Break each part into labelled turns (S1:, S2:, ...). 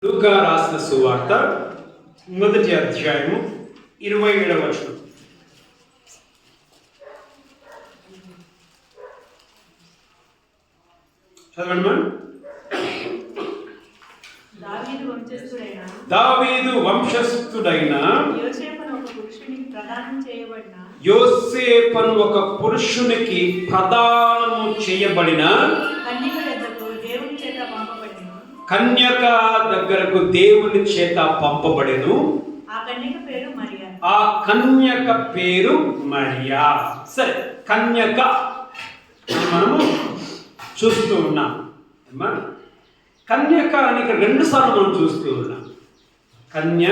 S1: లూకా రాసిన సువార్త మొదటి అధ్యాయము 27వ వచనం. చదవండి. దావీదు వంశస్థుడైన యోసేపును ఒక పురుషునికి ప్రదానము చేయబడిన కన్యక దగ్గరకు దేవుని చేత పంపబడెను. ఆ కన్యక పేరు మరియా. సరే, కన్యక మనము చూస్తూ ఉన్నాం. కన్యక అని ఇక్కడ 2 సార్లు మనం చూస్తూ ఉన్నాం. కన్య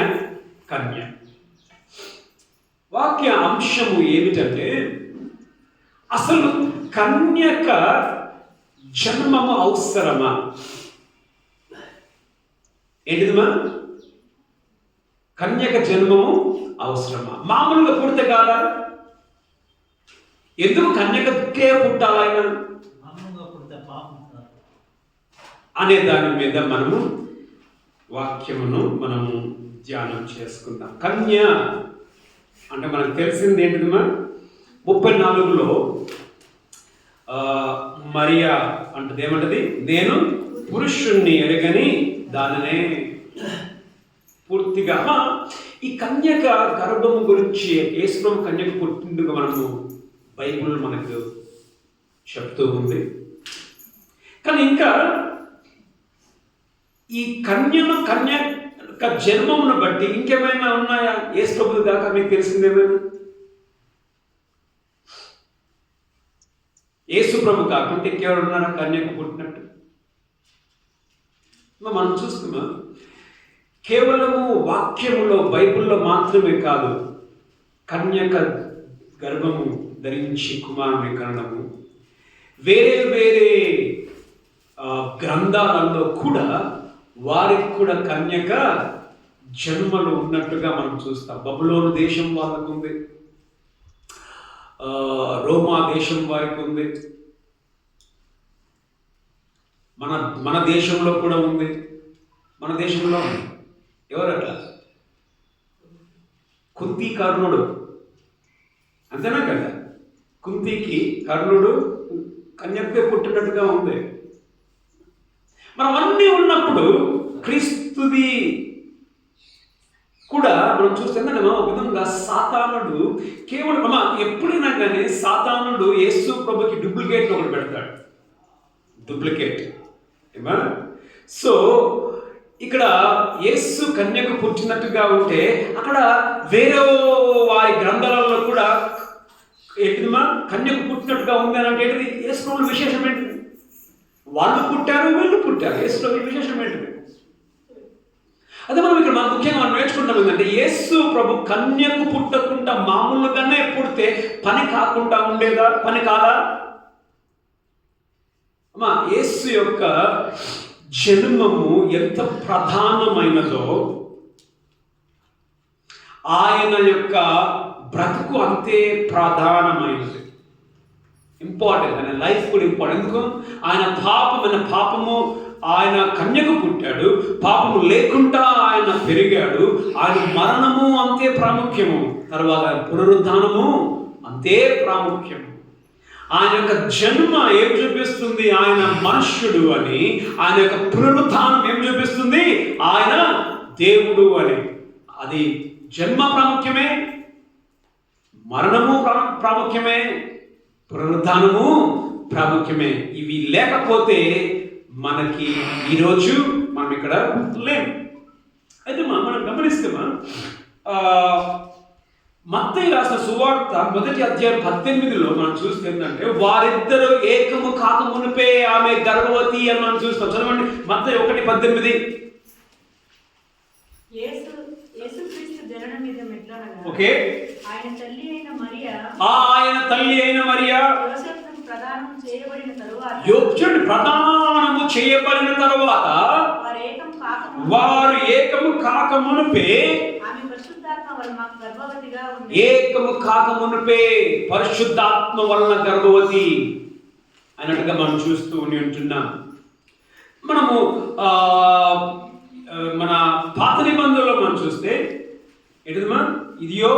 S1: వాక్య అంశము ఏమిటంటే, అసలు కన్యక జన్మము అవసరమా? ఏంటిదిమా? కన్యక జన్మము అవసరమా? మామూలుగా పుడితే కాదా? ఎందుకు కన్యకకే పుట్టాలైనా అనే దాని మీద మనము వాక్యమును మనము ధ్యానం చేసుకుందాం. కన్య అంటే మనకు తెలిసింది ఏంటిదిమా? 34లో మరియా అంటది ఏమంటది? నేను పురుషుణ్ణి ఎరగని దానినే. పూర్తిగా ఈ కన్యక గర్భము గురించి, యేసుప్రభు కన్యక పుట్టిండుగా మనము బైబిల్ మనకు చెప్తూ ఉంది. కానీ ఇంకా ఈ కన్యక జన్మమును బట్టి ఇంకేమైనా ఉన్నాయా? యేసుప్రభు దాకా మీకు తెలిసిందేమైనా? యేసుప్రభు కాకుండా ఇంకెవరు ఉన్నారా కన్యక పుట్టినట్టు? మనం చూస్తున్నాం. కేవలము వాక్యములో, బైబిల్లో మాత్రమే కాదు, కన్యక గర్భము ధరించి కుమారుని కనడము, వేరే వేరే గ్రంథాలలో కూడా వారికి కూడా కన్యక జన్మలు ఉన్నట్టుగా మనం చూస్తాం. బబులోను దేశం వాళ్ళకు ఉంది, రోమా దేశం వారికి ఉంది, మన దేశంలో కూడా ఉంది. మన దేశంలో ఎవరట్లా? కుంతి కర్ణుడు, అంతేనా కదా? కుంతికి కర్ణుడు కన్యకే పుట్టినట్టుగా ఉంది. మనం అన్నీ ఉన్నప్పుడు క్రీస్తుది కూడా మనం చూస్తే ఒక విధంగా సాతానుడు కేవలం ఎప్పుడైనా కానీ సాతానుడు యేసు ప్రభుకి డూప్లికేట్ ఒకటి పెడతాడు. డూప్లికేట్. సో ఇక్కడ యేసు కన్యకు పుట్టినట్టుగా ఉంటే అక్కడ వేరే వారి గ్రంథాలలో కూడా ఏంటిదిమా కన్యకు పుట్టినట్టుగా ఉంది అని అంటే ఏంటిది? యేసు ప్రభు విశేషం ఏంటిది? వాళ్ళు పుట్టారు, వీళ్ళు పుట్టారు. యేసు ప్రభు విశేషం ఏంటిది? అదే మనం ఇక్కడ ముఖ్యంగా మనం నేర్చుకుంటాం ఏంటంటే, యేసు ప్రభు కన్యకు పుట్టకుండా మామూలుగానే పుడితే పని కాకుండా ఉండేదా? పని కాదా? యేసు యొక్క జన్మము ఎంత ప్రధానమైనదో ఆయన యొక్క బ్రతుకు అంతే ప్రధానమైనది. ఇంపార్టెంట్. ఆయన లైఫ్ కూడా ఇంపార్టెంట్. ఎందుకు? ఆయన పాపము ఆయన కన్యకు పుట్టాడు, పాపము లేకుండా ఆయన పెరిగాడు, ఆయన మరణము అంతే ప్రాముఖ్యము, తర్వాత పునరుద్ధానము అంతే ప్రాముఖ్యము. ఆయన యొక్క జన్మ ఏం చూపిస్తుంది? ఆయన మనుష్యుడు అని. ఆయన యొక్క పునరుద్ధానం ఏం చూపిస్తుంది? ఆయన దేవుడు అని. అది జన్మ ప్రాముఖ్యమే, మరణము ప్రాముఖ్యమే, పునరుద్ధానము ప్రాముఖ్యమే. ఇవి లేకపోతే మనకి ఈరోజు మనం ఇక్కడ లేము. అయితే మనం గమనిస్తామా, మత్తయి రాసిన సువార్త మొదటి అధ్యాయం 18లో మనం చూస్తే ఏంటంటే, వారిద్దరూ ఏకము కాకమునిపే ఆమె గర్భవతి అని మనం చూస్తాం. చదవండి, మత్తయి 1:18. ఓకే. ఆయన తల్లి అయిన మరియా ప్రదానము చేయబడిన తరువాత వారు ఏకము కాకమునిపే పరిశుద్ధాత్మ వలన గర్భవతి అన్నట్టుగా మనం చూస్తూ ఉంటున్నాం. మనము మన పాత నిబంధనలో మనం చూస్తే ఏంటమ్మా, ఇదియో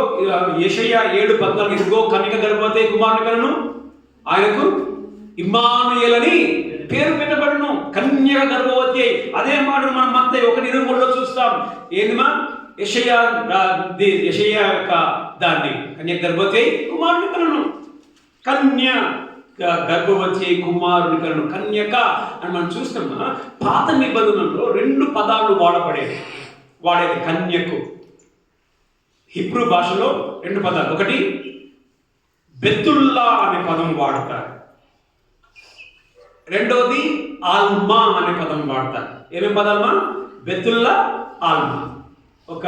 S1: యెషయా 7:14, ఇదిగో కన్యక గర్భవతి కుమారుని కనును, ఆయనకు ఇమ్మానుయేల్ అని పేరు పెట్టబడును. కన్యక గర్భవతి అయి, అదే మాట మనం మత్తయి 1:23లో చూస్తాం. ఏందిమా, యెషయా యొక్క దాన్ని కన్యక గర్భవతి అయి కుమారుని కనును, కన్య గర్భవతి కుమారుని కనును, కన్యక అని మనం చూస్తామా. పాత నిబంధనలో 2 పదాలు వాడేది కన్యకు. హిబ్రూ భాషలో 2 పదాలు, ఒకటి బెతుల్లా అనే పదం వాడతారు, రెండోది ఆల్మా అనే పదం వాడతారు. ఏమేం పదాలమా? బెతుల్లా, ఆల్మా. ఒక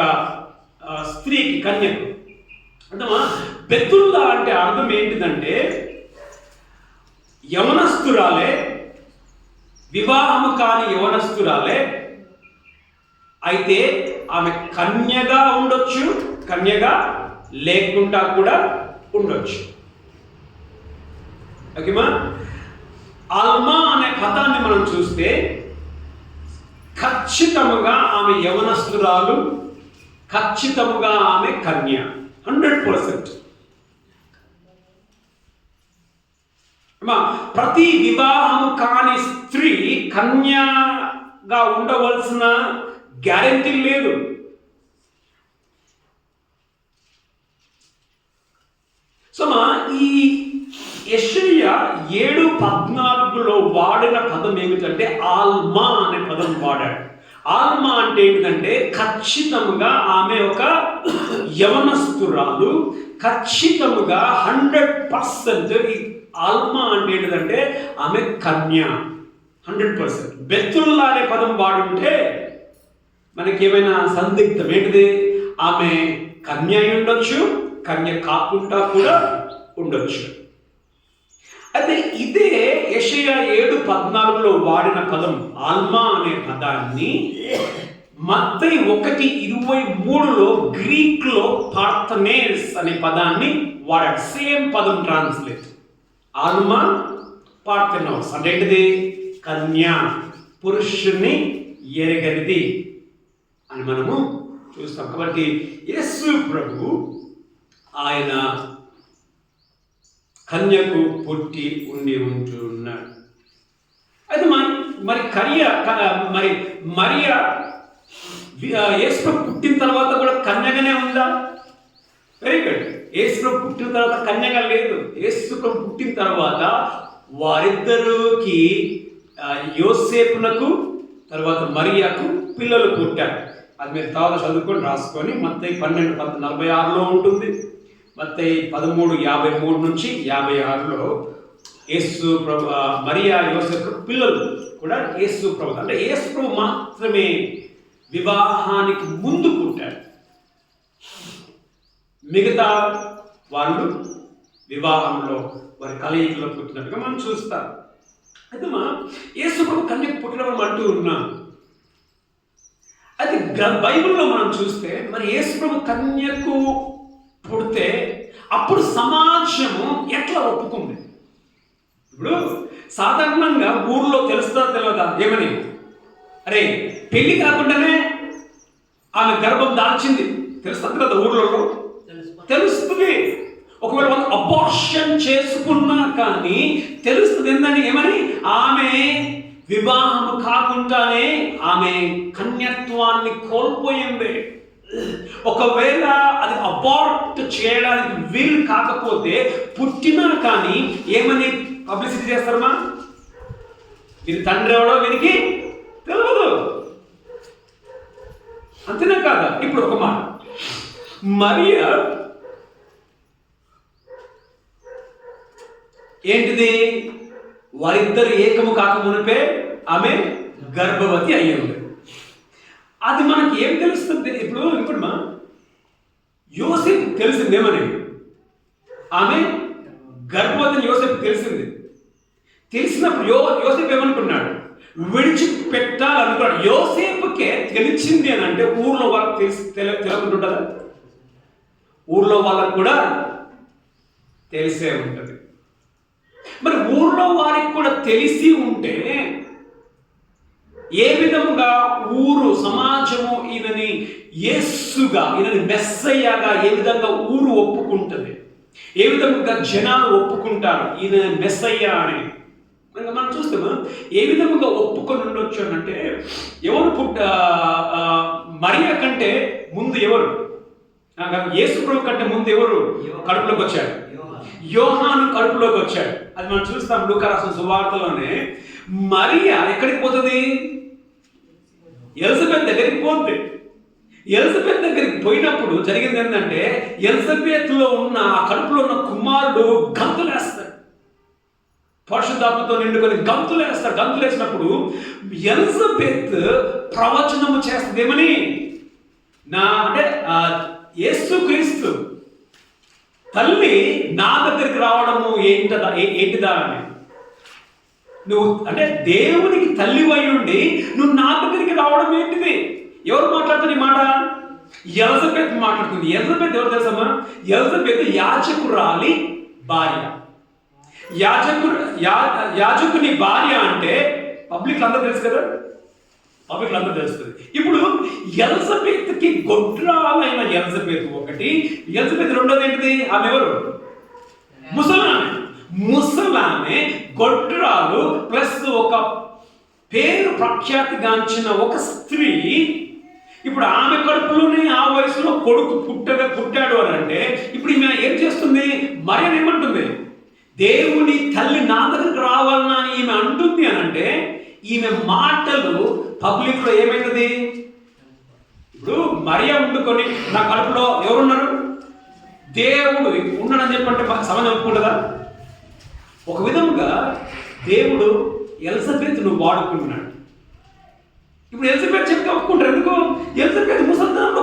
S1: స్త్రీకి, కన్యకు అంటమా. బెతుల్లా అంటే అర్థం ఏంటిదంటే యవనస్తురాలే, వివాహము కాని యవనస్తురాలే, అయితే ఆమె కన్యగా ఉండొచ్చు, కన్యగా లేకుండా కూడా ఉండొచ్చు. ఓకేమా. ఆల్మా అనే పదాన్ని మనం చూస్తే ఖచ్చితముగా ఆమె యవనస్తురాలు, ఖచ్చితముగా ఆమె కన్య, 100%. ప్రతి వివాహము కాని స్త్రీ కన్యగా ఉండవలసిన గ్యారెంటీ లేదు. సో ఈ యెషయా 7:14లో వాడిన పదం ఏమిటంటే ఆల్మా అనే పదం వాడాడు. ఆల్మా అంటే ఏంటంటే ఖచ్చితముగా ఆమె ఒక యవనస్తురాలు, ఖచ్చితముగా 100%. ఆల్మా అంటే ఏంటంటే ఆమె కన్య, 100%. బెతుల్లా అనే పదం వాడుంటే మనకేమైనా సందిగ్ధం ఏంటిది, ఆమె కన్య అయి ఉండొచ్చు, కన్య కాకుండా కూడా ఉండొచ్చు. అయితే ఇదే యెషయా 7:14లో వాడిన పదం ఆల్మా అనే పదాన్ని మత్తయి 1:23లో గ్రీక్లో పార్థనేస్ అనే పదాన్ని వాడాడు. సేమ్ పదం ట్రాన్స్లేట్. ఆల్మా, పార్థెనోస్ అంటే ఏంటిది? కన్య, పురుషుని ఎరగనిది అని మనము చూస్తాం. కాబట్టి యేసు ప్రభు ఆయన కన్యకు పుట్టి ఉంటున్నాడు. అయితే మరి మరియా యేసు పుట్టిన తర్వాత కూడా కన్యగానే ఉందా? Very good. యేసు పుట్టిన తర్వాత కన్యగా లేదు. యేసు పుట్టిన తర్వాత వారిద్దరికి, యోసేపునకు తర్వాత మరియాకు పిల్లలు పుట్టారు. అది మీరు తర్వాత చదువుకొని రాసుకొని మత్తయి 12:46లో ఉంటుంది. మత్తయి 13:53 నుంచి 56లో యేసు ప్రభు, మరియా, యోసేపు పిల్లలు కూడా యేసు ప్రభు. అంటే యేసు ప్రభు మాత్రమే వివాహానికి ముందు పుట్టాడు. మిగతా వాళ్ళు వివాహంలో వారి కలయికలో పుట్టినట్టుగా మనం చూస్తాం. అయితే యేసు ప్రభు కన్యకు పుట్టినప్పుడు అంటూ ఉన్నాం. అయితే బైబిల్లో మనం చూస్తే మరి యేసు ప్రభు కన్యకు పుడితే అప్పుడు సమాజము ఎట్లా ఒప్పుకుంది? ఇప్పుడు సాధారణంగా ఊర్లో తెలుస్తా తెలియదా ఏమని, అరే పెళ్లి కాకుండానే ఆమె గర్భం దాల్చింది తెలుస్తుంది కదా, ఊర్లలో తెలుస్తుంది. ఒకవేళ వాళ్ళు అబార్షన్ చేసుకున్నా కానీ తెలుస్తుంది. ఏందని, ఏమని, ఆమె వివాహం కాకుండానే ఆమె కన్యత్వాన్ని కోల్పోయింది. ఒకవేళ అది అబార్ట్ చేయడానికి వీలు కాకపోతే పుట్టినా కానీ ఏమని పబ్లిసిటీ చేస్తారమ్మా? వీరి తండ్రి ఎవడో వీరికి తెలియదు. అంతేనా కాదా? ఇప్పుడు ఒక మాట, మరియా ఏంటిది, వారిద్దరు ఏకము కాక మునిపే ఆమె గర్భవతి అయ్యింది. అది మనకి ఏం తెలుస్తుంది? ఇప్పుడు యోసేపు తెలిసింది ఏమని, ఆమె గర్భవతిని యోసేపు తెలిసింది. తెలిసినప్పుడు యోసేపు ఏమనుకున్నాడు, విడిచిపెట్టాలనుకున్నాడు. యోసేపుకే తెలిసింది అని అంటే ఊర్లో వాళ్ళకి తెలియకుంటుంటుందా? ఊర్లో వాళ్ళకు కూడా తెలిసే ఉంటుంది. మరి ఊర్లో వారికి కూడా తెలిసి ఉంటే ఏ విధముగా ఊరు సమాజము ఈయనని యేసుగా, ఈయనని మెస్సయ్యగా ఏ విధంగా ఊరు ఒప్పుకుంటుంది, ఏ విధముగా జనాలు ఒప్పుకుంటారు ఈయన మెస్సయ్య అని మనం చూస్తాము. ఏ విధముగా ఒప్పుకొని ఉండొచ్చు అని అంటే, ఎవరు మరియా కంటే ముందు ఎవరు, యేసు ప్రభు కంటే ముందు ఎవరు కడుపులోకి వచ్చాడు? యోహాను కడుపులోకి వచ్చాడు. అది మనం చూస్తాం లూకా రాసిన సువార్తలోనే. మరియా ఎక్కడికి పోతుంది? ఎలిజబెత్ దగ్గరికి పోతుంది. ఎలిజబెత్ దగ్గరికి పోయినప్పుడు జరిగింది ఏంటంటే, ఎలిజబెత్లో ఉన్న ఆ కడుపులో ఉన్న కుమారుడు గంతులేస్తాడు, పరిశుద్ధాత్మతో నిండుకొని గంతులేస్తాడు. గంతులేసినప్పుడు ఎలిజబెత్ ప్రవచనము చేస్తుంది ఏమని, అంటే యేసుక్రీస్తు తల్లి నా దగ్గరికి రావడము ఏంటిదా అని. నువ్వు అంటే దేవునికి తల్లివై ఉండి నువ్వు నా దగ్గరికి రావడం ఏంటిది? ఎవరు మాట్లాడుతుంది ఈ మాట? ఎలిజబెత్ మాట్లాడుతుంది. ఎలిజబెత్ ఎవరు తెలుసమ్మా? ఎలిజబెత్ యాజకురాలి భార్య. యాజకుని భార్య అంటే పబ్లిక్ అందరూ తెలుసు కదా, పబ్లిక్ అందరూ తెలుస్తుంది. ఇప్పుడు ఎలిజబెత్కి గొడ్రాలైన ఎలిజబెత్ ఒకటి, ఎలిజబెత్ రెండోది ఏంటిది? ఆమె ఎవరు? ముసలామె. ముసలామె గొడ్రాలు ప్లస్ ఒక పేరు ప్రఖ్యాతిగాంచిన ఒక స్త్రీ. ఇప్పుడు ఆమె కడుపులోనే ఆ వయసులో కొడుకు పుట్టాడు అని అంటే, ఇప్పుడు ఈమె ఏం చేస్తుంది? మరియ ఏమంటుంది? దేవుని తల్లి నా దగ్గరికి రావాలని ఈమె అంటుంది అని అంటే, ఈమె మాటలు పబ్లిక్ లో ఏమైతుంది? ఇప్పుడు మరియ ఉండుకొని నా కడుపులో ఎవరున్నారు? దేవుడు ఉన్నాడని చెప్పంటే సమాజం ఒప్పుకుంటుందా? ఒక విధముగా దేవుడు ఎలిజబెత్ను వాడుకుంటున్నాడు. ఇప్పుడు ఎలిజబెత్ చెప్తే ఒప్పుకుంటారు. ఎందుకు? ఎలిజబెత్ ముసల్దానంలో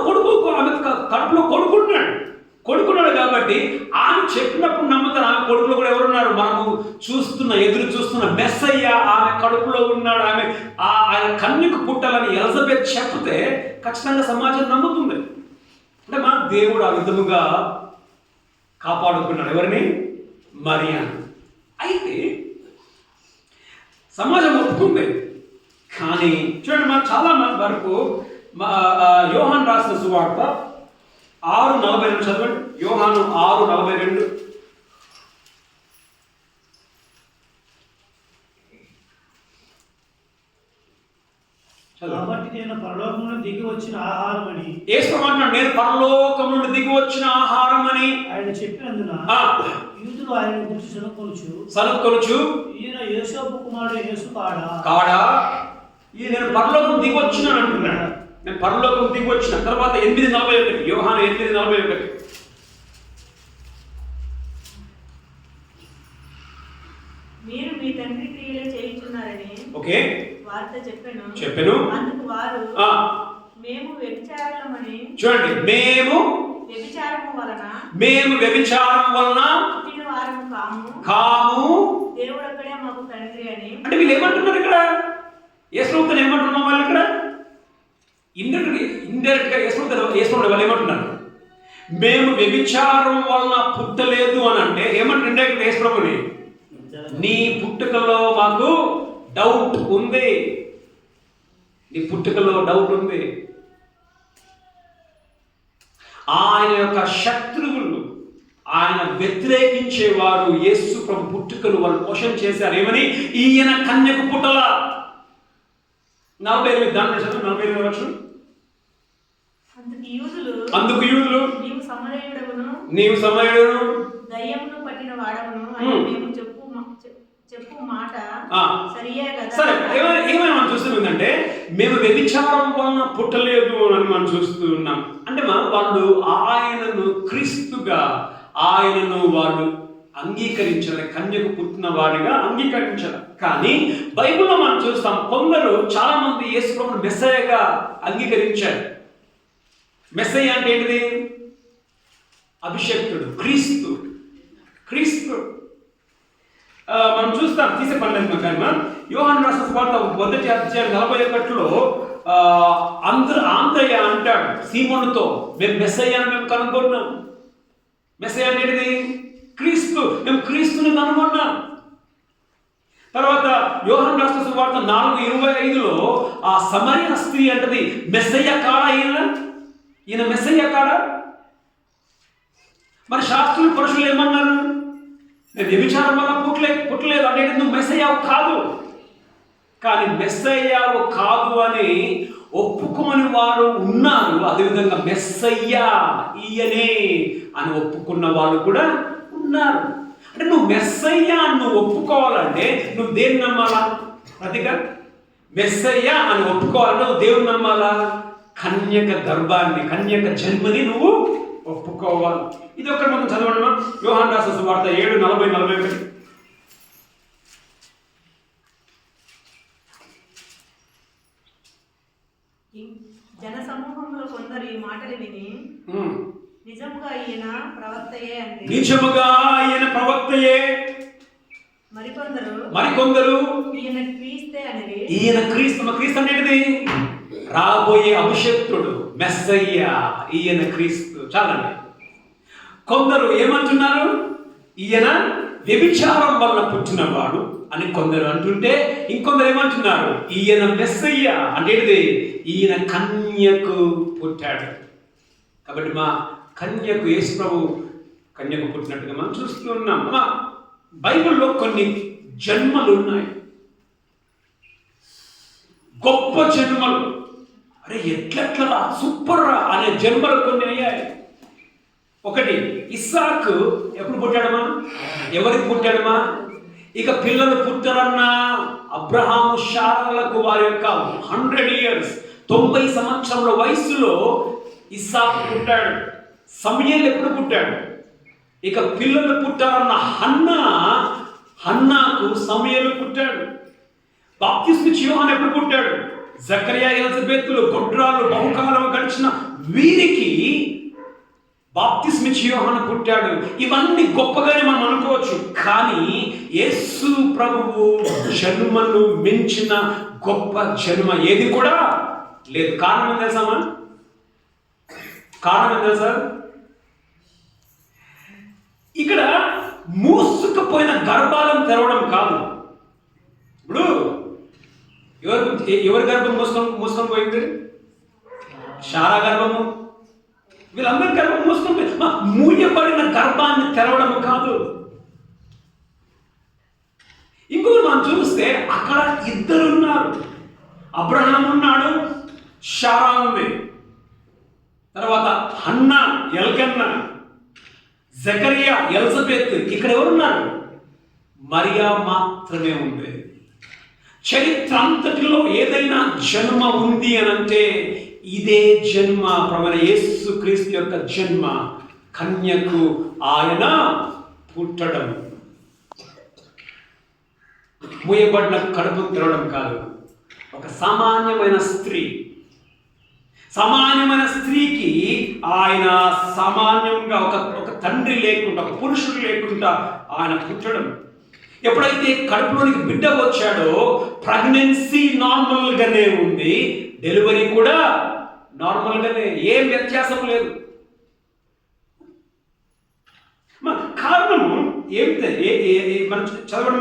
S1: ఆమె కడుపులో కొడుకున్నాడు కాబట్టి ఆమె చెప్పినప్పుడు నమ్ముతారు. ఆమె కొడుకులో కూడా ఎవరున్నారు? మనము ఎదురు చూస్తున్న మెస్సయ్య ఆమె కడుపులో ఉన్నాడు, ఆయన కన్యకు పుట్టాలని ఎలిజబెత్ చెప్తే ఖచ్చితంగా సమాజం నమ్ముతుంది. అంటే మన దేవుడు ఆ విధముగా కాపాడుకున్నాడు ఎవరిని? మరియాను. అయితే సమాజం ఒప్పుకుంది. కానీ చూడండి, మనం చాలా వరకు యోహాను రాసిన సువార్త 6:42 చదవండి. యోహాను 6:42.
S2: కాబట్టి నేను పరలోకం నుండి దిగి వచ్చిన ఆహారం అని,
S1: యేసు అంటున్నాడు, నేను పరలోకం నుండి దిగి వచ్చిన ఆహారం అని
S2: ఆయన చెప్పినందున యూదులు ఆయన గురించి సనుక్కొనుచు ఈయన యోసేపు కుమారుడు యేసు కాడా
S1: నేను పరలోకం దిగి వచ్చినాను అంటున్నాడు. నేను పరలోకం దిగి వచ్చిన తర్వాత 8:41 యోహాను 8:41.
S3: మీరు మీ తండ్రి క్రియలు చేయుచున్నారని
S1: ఓకే
S3: వార్త
S1: చెప్పెను.
S3: అందుకు వారు మేము వ్యభిచారులమని,
S1: చూడండి, మేము వ్యభిచారం వలన
S3: పుట్టిన వారము
S1: కాము,
S3: దేవుడు అక్కడే మాకు తండ్రి అని.
S1: అంటే వీళ్ళు ఏమంటున్నారు ఇక్కడ? యేసుప్రభువుని ఏమంటున్నాం వాళ్ళు ఇక్కడ? ఇండైరెక్ట్ గా యేసుప్రభువు వాళ్ళు ఏమంటున్నారు? మేము వ్యభిచారం వలన పుట్టలేదు అని అంటే ఏమంటారు ఇండైరెక్ట్ యేసుప్రభువుని? నీ పుట్టుకలో మాకు డౌట్ ఉంది, నీ పుట్టుకలో డౌట్ ఉంది. ఆయన యొక్క శత్రువులు, ఆయన వ్యతిరేకించేవారు యేసు ప్రభు పుట్టుకలు వాళ్ళు క్వశ్చన్ చేశారు. ఏమని? ఈయన కన్యకు పుట్టలా. 48 దాని 48 వర్షం. అందుకు యూదులు నీవు సమరయుడవును
S3: దయ్యమును పట్టిన వాడవును అని మేము చెప్పు మాట సరియే కదా.
S1: సరే, ఏమైనా మనం చూస్తుందంటే మేము వ్యభిచారం వలన పుట్టలేదు అని మనం చూస్తున్నాం. అంటే వాళ్ళు ఆయనను క్రీస్తుగా వాళ్ళు అంగీకరించాలి, కన్యకు పుట్టిన వాడిగా అంగీకరించాలి. కానీ బైబిల్లో మనం చూస్తాం కొందరు చాలా మంది యేసు ప్రభువును మెస్సయ్యగా అంగీకరించారు. మెస్సయ్య అంటే ఏంటిది? అభిషేక్తుడు, క్రీస్తు. మనం చూస్తాం, తీసే పనులేదు కానీ యోహాను రాసిన సువార్త 1:41 ఆంద్రయ అంటాడు సీమోనుతో, మేము మెస్సయ్యను మేము కనుగొన్నాం. మెస్సయ్య అనేది క్రీస్తు, మేము క్రీస్తుని కనుగొన్నాం. తర్వాత యోహాను రాసిన సువార్త 4:25లో ఆ సమరయ స్త్రీ అంటది, మెస్సయ్య కాడా ఈయన మెస్సయ్య కాడా? మరి శాస్త్రులు పురుషులు ఏమన్నారు? నేను వ్యభిచారం వల్ల పుట్టలేదు అంటే నువ్వు మెస్సయ్యావు కాదు. కానీ మెస్సయ్యావు కాదు అని ఒప్పుకోని వారు ఉన్నారు. అదేవిధంగా మెస్సయ్యా ఈయనే అని ఒప్పుకున్న వాళ్ళు కూడా ఉన్నారు. అంటే నువ్వు మెస్సయ్యా అని నువ్వు ఒప్పుకోవాలంటే నువ్వు దేన్ని నమ్మాలా? ప్రతిగా మెస్సయ్యా అని ఒప్పుకోవాలంటే నువ్వు దేవుని నమ్మాలా? కన్యక గర్భాన్ని, కన్యక జన్మని నువ్వు ఒప్పుకోవాలి. ఇది ఒకటి మనం చదవడమా? యోహాను రాసిన సువార్త 7:40-41.
S3: జన సమూహంలో కొందరు ఈ మాటలు విని నిజముగా ఈయన ప్రవక్తయే అంటే,
S1: నిజముగా ఈయన ప్రవక్తయే, మరికొందరు
S3: ఈయన క్రీస్తే అనేది.
S1: ఈయన క్రీస్తు. క్రీస్తు అనేది రాబోయే అభిషక్తుడు, మెస్సయ్య, ఈయన క్రీస్తు. చాలండి. కొందరు ఏమంటున్నారు? ఈయన వ్యభిచారం వల్ల పుట్టినవాడు అని కొందరు అంటుంటే, ఇంకొందరు ఏమంటున్నారు? ఈయన మెస్సయ్య అంటే ఈయన కన్యకు పుట్టాడు. కాబట్టి మా కన్యకు, యేసు ప్రభు కన్యకు పుట్టినట్టుగా మనం చూస్తున్నాం. మా బైబిల్లో కొన్ని జన్మలు ఉన్నాయి, గొప్ప జన్మలు. అరే ఎట్లెట్లరా, సూపర్ రా అనే జన్మలు కొన్ని అయ్యాయి. ఒకటి, ఇస్సాకు ఎప్పుడు పుట్టాడమా? ఎవరికి పుట్టాడమా? ఇక పిల్లలు పుట్టరన్న అబ్రహాము శారాలకు వారి యొక్క 100 years 90 సంవత్సరాల వయసులో ఇస్సాకు పుట్టాడు. సమూయేలు ఎప్పుడు పుట్టాడు? ఇక పిల్లలు పుట్టారన్న హన్నాకు సమూయేలు పుట్టాడు. బాప్తిస్మిచ్చి యోహాను ఎప్పుడు పుట్టాడు? జకరియా, ఎలిజబెతులు, గొడ్రాలు బహుకాలం గడిచిన వీరికి బాప్తిస్మిచ్చి యోహాను పుట్టాడు. ఇవన్నీ గొప్పగానే మనం అనుకోవచ్చు. కానీ యేసు ప్రభువు జన్మను మించిన గొప్ప జన్మ ఏది కూడా లేదు. కారణం ఏం తెలుసామా? కారణం ఏం తెలుసా? ఇక్కడ మూసుకుపోయిన గర్భాలను తెరవడం కాదు. ఇప్పుడు ఎవరి గర్భం మూసుకొని పోయింది? శారా గర్భము. వీళ్ళందరి గర్భం మూసుకొని పోయింది. మూయబడిన గర్భాన్ని తెరవడం కాదు. ఇంకొకటి మనం చూస్తే అక్కడ ఇద్దరు ఉన్నారు. అబ్రహాం ఉన్నాడు, శారా ఉంది. తర్వాత హన్నా, ఎల్కన్నా, జకరియా, ఎలిజబెత్. ఇక్కడ ఎవరున్నారు? మరియా మాత్రమే ఉంది. చరిత్ర అంతటిలో ఏదైనా జన్మ ఉంది అని అంటే ఇదే జన్మ, ప్రభువైన యేసు క్రీస్తు యొక్క జన్మ. కన్యకు ఆయన పుట్టడం, మూయబడిన కడుపు తెరవడం కాదు. ఒక సామాన్యమైన స్త్రీకి ఆయన సామాన్యంగా ఒక తండ్రి లేకుండా, ఒక పురుషుడు లేకుండా ఆయన పుట్టడం. ఎప్పుడైతే కడుపులోనికి బిడ్డ వచ్చాడో ప్రెగ్నెన్సీ నార్మల్గానే ఉంది, డెలివరీ కూడా నార్మల్గానే, ఏం వ్యత్యాసం లేదు. కారణము ఏమిటి? మనం చదవడం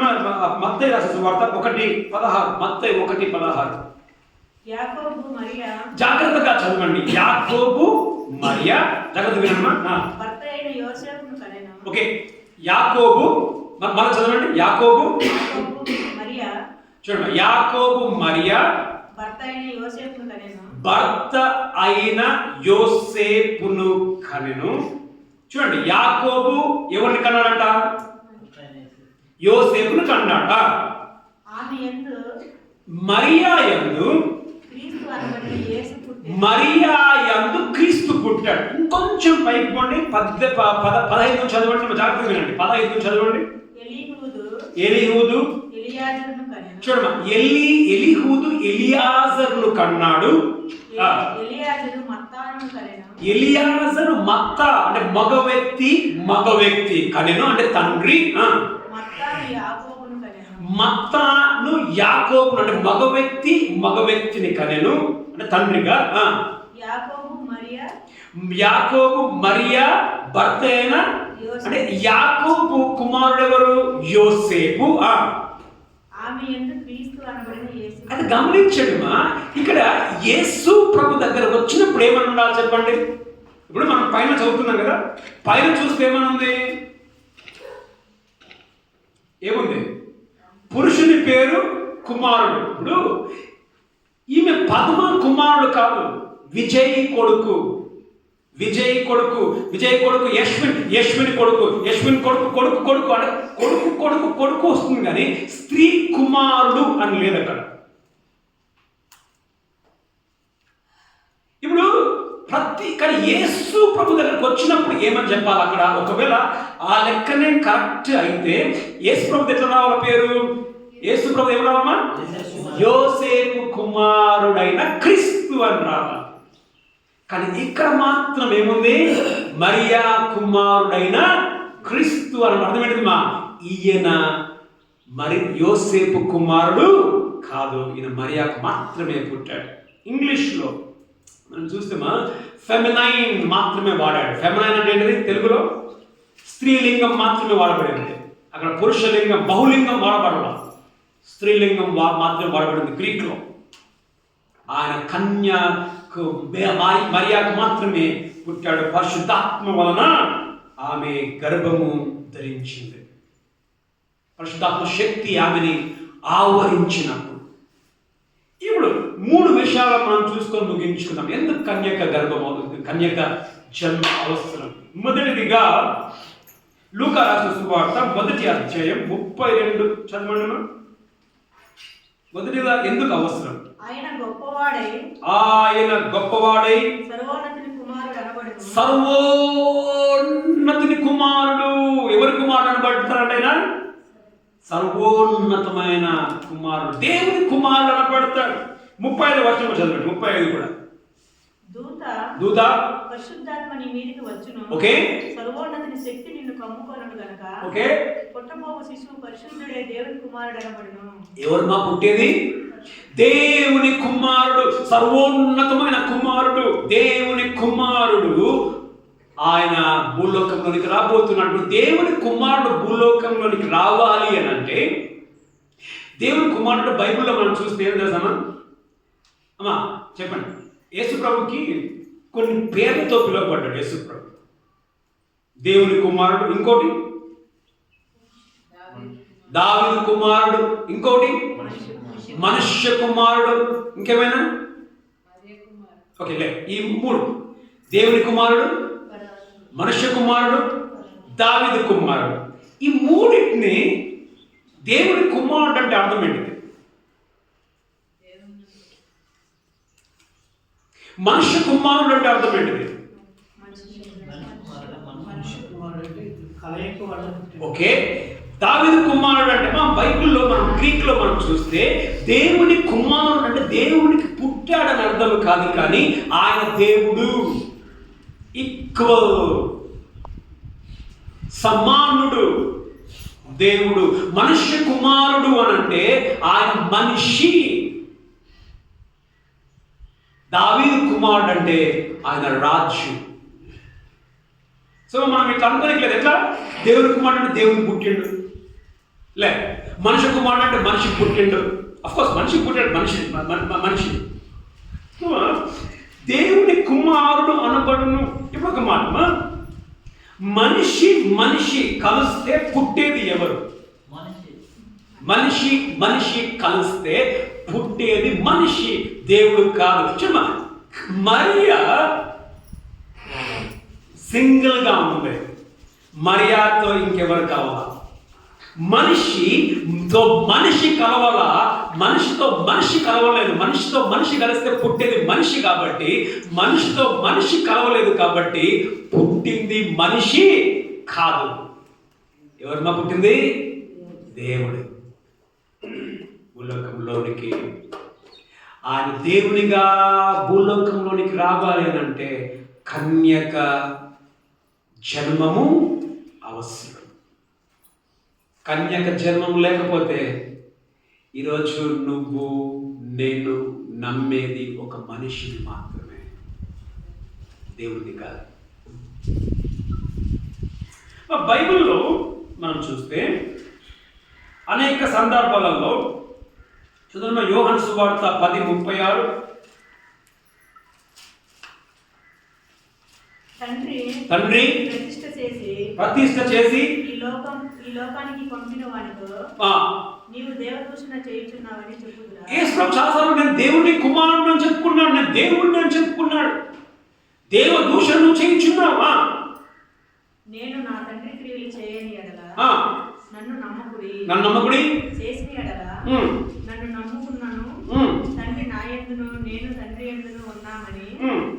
S1: మత్తయి రాసిన సువార్త 1:16. మత్తయి 1:16. జాగ్రత్తగా చదవండి. యాకోబు మరియా, జాగ్రత్త వినమ్మా. ఓకే, యాకోబు, మనం చదవండి. యాకోబు చూడండి. యాకోబు మరియా భర్త అయిన యోసేపును కనెను. చూడండి, యాకోబు ఎవరిని కన్నాడంట? యోసేపును కన్నాడా? మరియా యందు క్రీస్తు పుట్టాడు. ఇంకొంచెం పైకి పోండి, 15 చదవండి. జాగ్రత్తగా వినండి. 15 చదవండి. ఎలీహూదు చూడమ్మా, ఎలీహూదు ఎలియాజరును కన్నాడు. ఎలియాజరు మత్త అంటే మగ వ్యక్తి కనెను అంటే తండ్రి. మత్తాను యాకోబును అంటే మగ వ్యక్తిని కనెను అంటే తండ్రిగా. యాకోబు మరియా భర్త అయిన అంటే యాకోబు కుమారుడు ఎవరు? యోసేపు.
S3: ఆమె యందు క్రీస్తు అనబడిన యేసు.
S1: అది గమనించండి మా, ఇక్కడ యేసు ప్రభు దగ్గర వచ్చినప్పుడు ఏమని ఉండాలి చెప్పండి. ఇప్పుడు మనం పైన చదువుతున్నాం కదా, పైన చూస్తే ఏమనుంది? ఏముంది? పురుషుని పేరు కుమారుడు. ఇప్పుడు ఈమె పద్మ కుమారుడు కాదు, విజయ్ కొడుకు. విజయ్ కొడుకు యశ్విన్ కొడుకు, యశ్విన్ కొడుకు అంటే కొడుకు వస్తుంది, కానీ స్త్రీ కుమారుడు అని లేదు అక్కడ. ఇప్పుడు కానీ యేసు ప్రభు దగ్గరకు వచ్చినప్పుడు ఏమని చెప్పాలి అక్కడ? ఒకవేళ ఆ లెక్కనే కరెక్ట్ అయితే యేసు ప్రభు ఎట్లా రావాల పేరు? యేసు ప్రభు ఏం రావమ్మా? యోసేపు కుమారుడైన క్రీస్తు అని రావాలి. కానీ ఇక్కడ మాత్రం ఏముంది? మరియా కుమారుడైన క్రీస్తు అని అర్థం ఏంటిది? ఈయన యోసేపు కుమారుడు కాదు, ఈయన మరియాకు మాత్రమే పుట్టాడు. ఇంగ్లీష్లో మనం చూస్తే ఫెమినైన్ మాత్రమే వాడాడు. ఫెమినైన్ అంటే ఏంటిది? తెలుగులో స్త్రీలింగం మాత్రమే వాడబడింది. అక్కడ పురుషలింగం బహులింగం వాడబడాల, స్త్రీలింగం మాత్రమే వాడబడింది గ్రీక్లో. ఆయన కన్యకు మరియాకు మాత్రమే పుట్టాడు. పరిశుద్ధాత్మ వలన ఆమె గర్భము ధరించింది. పరిశుద్ధాత్మ శక్తి ఆమెని ఆవరించినప్పుడు. ఇప్పుడు 3 విషయాలు మనం చూసుకొని ముగించుకుందాం. ఎందుకు కన్యక గర్భం అవుతుంది, కన్యక జన్మ అవసరం? మొదటిదిగా లూకా రాసిన సువార్త 1వ అధ్యాయం 32 చదవండి. మొదటిగా ఎందుకు అవసరం?
S3: ఆయన గొప్పవాడై సర్వోన్నతుని కుమారుడు. ఎవరి కుమారుడు అనబడతారంటే ఆయన సర్వోన్నతమైన కుమారుడు, దేవుని కుమారుడు అనబడతాడు. 35వ వచనం చదవండి. 35 కూడా. దూత పరిశుద్ధాత్మ నీ మీదికి వచ్చును.
S1: ఓకే.
S3: సర్వోన్నతుని శక్తి నిన్ను కమ్ముకొనును గనుక.
S1: ఓకే.
S3: పుట్టబోవు శిశువు పరిశుద్ధుడే దేవుని కుమారుడు అనబడును.
S1: ఎవరు మా పుట్టేది? దేవుని కుమారుడు, సర్వోన్నతమైన కుమారుడు, దేవుని కుమారుడు. ఆయన భూలోకంలోనికి రాబోతున్నట్టు దేవుని కుమారుడు భూలోకంలోనికి రావాలి అని అంటే, దేవుని కుమారుడు బైబిల్లో మనం చూస్తే ఏం తెలుసా అమ్మా? చెప్పండి. యేసు ప్రభుకి కొన్ని పేర్లతో పిలువబడ్డాడు. యేసు ప్రభు దేవుని కుమారుడు, ఇంకోటి దావీదు కుమారుడు, ఇంకోటి మనుష్య కుమారుడు, ఇంకేమైనా? ఓకే, ఈ 3: దేవుని కుమారుడు, మనుష్య కుమారుడు, దావీదు కుమారుడు. ఈ 3టిని దేవుని కుమారుడు అంటే అర్థం ఏంటిది? మనుష్య కుమారుడు అంటే అర్థం ఏంటిది? ఓకే. దావీదు కుమారుడు అంటే బైబిల్లో మనం గ్రీక్లో మనం చూస్తే దేవుని కుమారుడు అంటే దేవునికి పుట్టాడని అర్థం కాదు, కానీ ఆయన దేవుడు, ఈక్వల్, సమానుడు దేవుడు. మనుష్య కుమారుడు అని అంటే ఆయన మనిషి. దావీదు కుమారుడు అంటే ఆయన రాజు. సో మనం ఇట్లా అనుకోలేదు. ఎట్లా? దేవుని కుమారుడు అంటే దేవుని పుట్టిండు, లే మనిషి కుమారుడు అంటే మనిషికి పుట్టిండు. అఫ్కోర్స్ మనిషికి పుట్టాడు, మనిషి. దేవుని కుమారుడు అనబడును. ఇప్పుడు ఒక మాట, మనిషి కలిస్తే పుట్టేది ఎవరు? మనిషి కలిస్తే పుట్టేది మనిషి, దేవుడు కాదు. చూడమ్మా, మరియా సింగిల్గా ఉంది. మరియాతో ఇంకెవరు కావాలా? మనిషితో మనిషి కలవాలా? మనిషితో మనిషి కలవలేదు. మనిషితో మనిషి కలిస్తే పుట్టేది మనిషి కాబట్టి, మనిషితో మనిషి కలవలేదు కాబట్టి పుట్టింది మనిషి కాదు. ఎవరమ్మా పుట్టింది? దేవుడు. భూలోకంలోనికి ఆయన దేవునిగా భూలోకంలోనికి రావాలి అని అంటే కన్యక జన్మము అవసరం. కన్యక జన్మం లేకపోతే ఈరోజు నువ్వు నేను నమ్మేది ఒక మనిషిని మాత్రమే, దేవుడిని కాదు. బైబిల్లో మనం చూస్తే అనేక సందర్భాలలో చూద్దామా యోహాను సువార్త 10:36. తండ్రి ప్రతిష్ఠ చేసి
S3: ఈ లోకానికి పంపిన వానితో నీవు దేవదూషణ చేయుచున్నావని చెప్పుదురా.
S1: యేసు ప్రభు చాలాసార్లు నేను దేవుని కుమారుడు అని చెప్పుకున్నాడు, నేను దేవుడిని అని చెప్పుకున్నాడు. దేవదూషణ చేయుచున్నావా?
S3: నేను నా తండ్రి క్రియలు చేయని ఎడల నన్ను నమ్మకుడి, చేసిన ఎడల నన్ను నమ్ముకున్నాను. తండ్రి నా యందును నేను తండ్రి యందును ఉన్నామని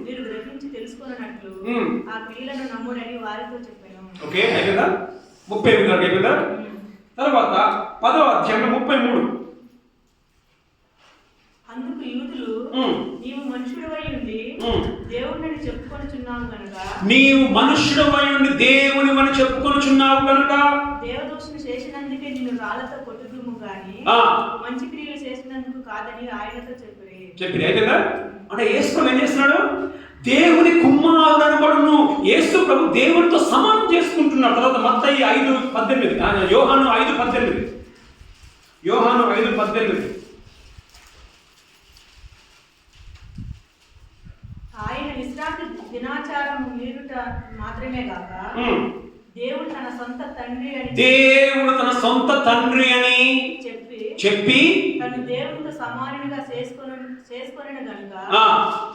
S3: మీరు గ్రహించి తెలుసుకున్నట్లు ఆ క్రియలను నమ్ముడని వారితో చెప్పాను.
S1: ఓకే, అయిపోయిందా? 38 వరకు అయిపోయిందా? తర్వాత 10వ అధ్యాయం 33.
S3: అందుకు యూదులు నీవు మనుషుడవై ఉండి దేవుడిని చెప్పుకొనుచున్నావు గనుక,
S1: నీవు మనుష్యుడవై ఉండి దేవుని అని చెప్పుకొనుచున్నావు గనుక
S3: దేవదూషణ చేసినందుకే నిన్ను రాళ్లతో కొట్టుదుము గాని మంచి క్రియలు చేసినందుకు కాదని ఆయనతో చెప్పిరి.
S1: అయిపోయిందా? అంటే యేసు ప్రభు ఏం చేస్తున్నాడు? దేవుని కుమారుడు అనబడును. యేసు ప్రభు దేవునితో సమానం చేసుకుంటున్నాడు. తర్వాత మత్తయి 5:18, యోహాను 5:18, యోహాను 5:18.
S3: ఆయన విశ్రాంతి దినాచారం మీరుట మాత్రమే కాక దేవుడు తన సొంత తండ్రి అని చెప్పి తను దేవునితో సమానంగా చేసుకొనెను గనుక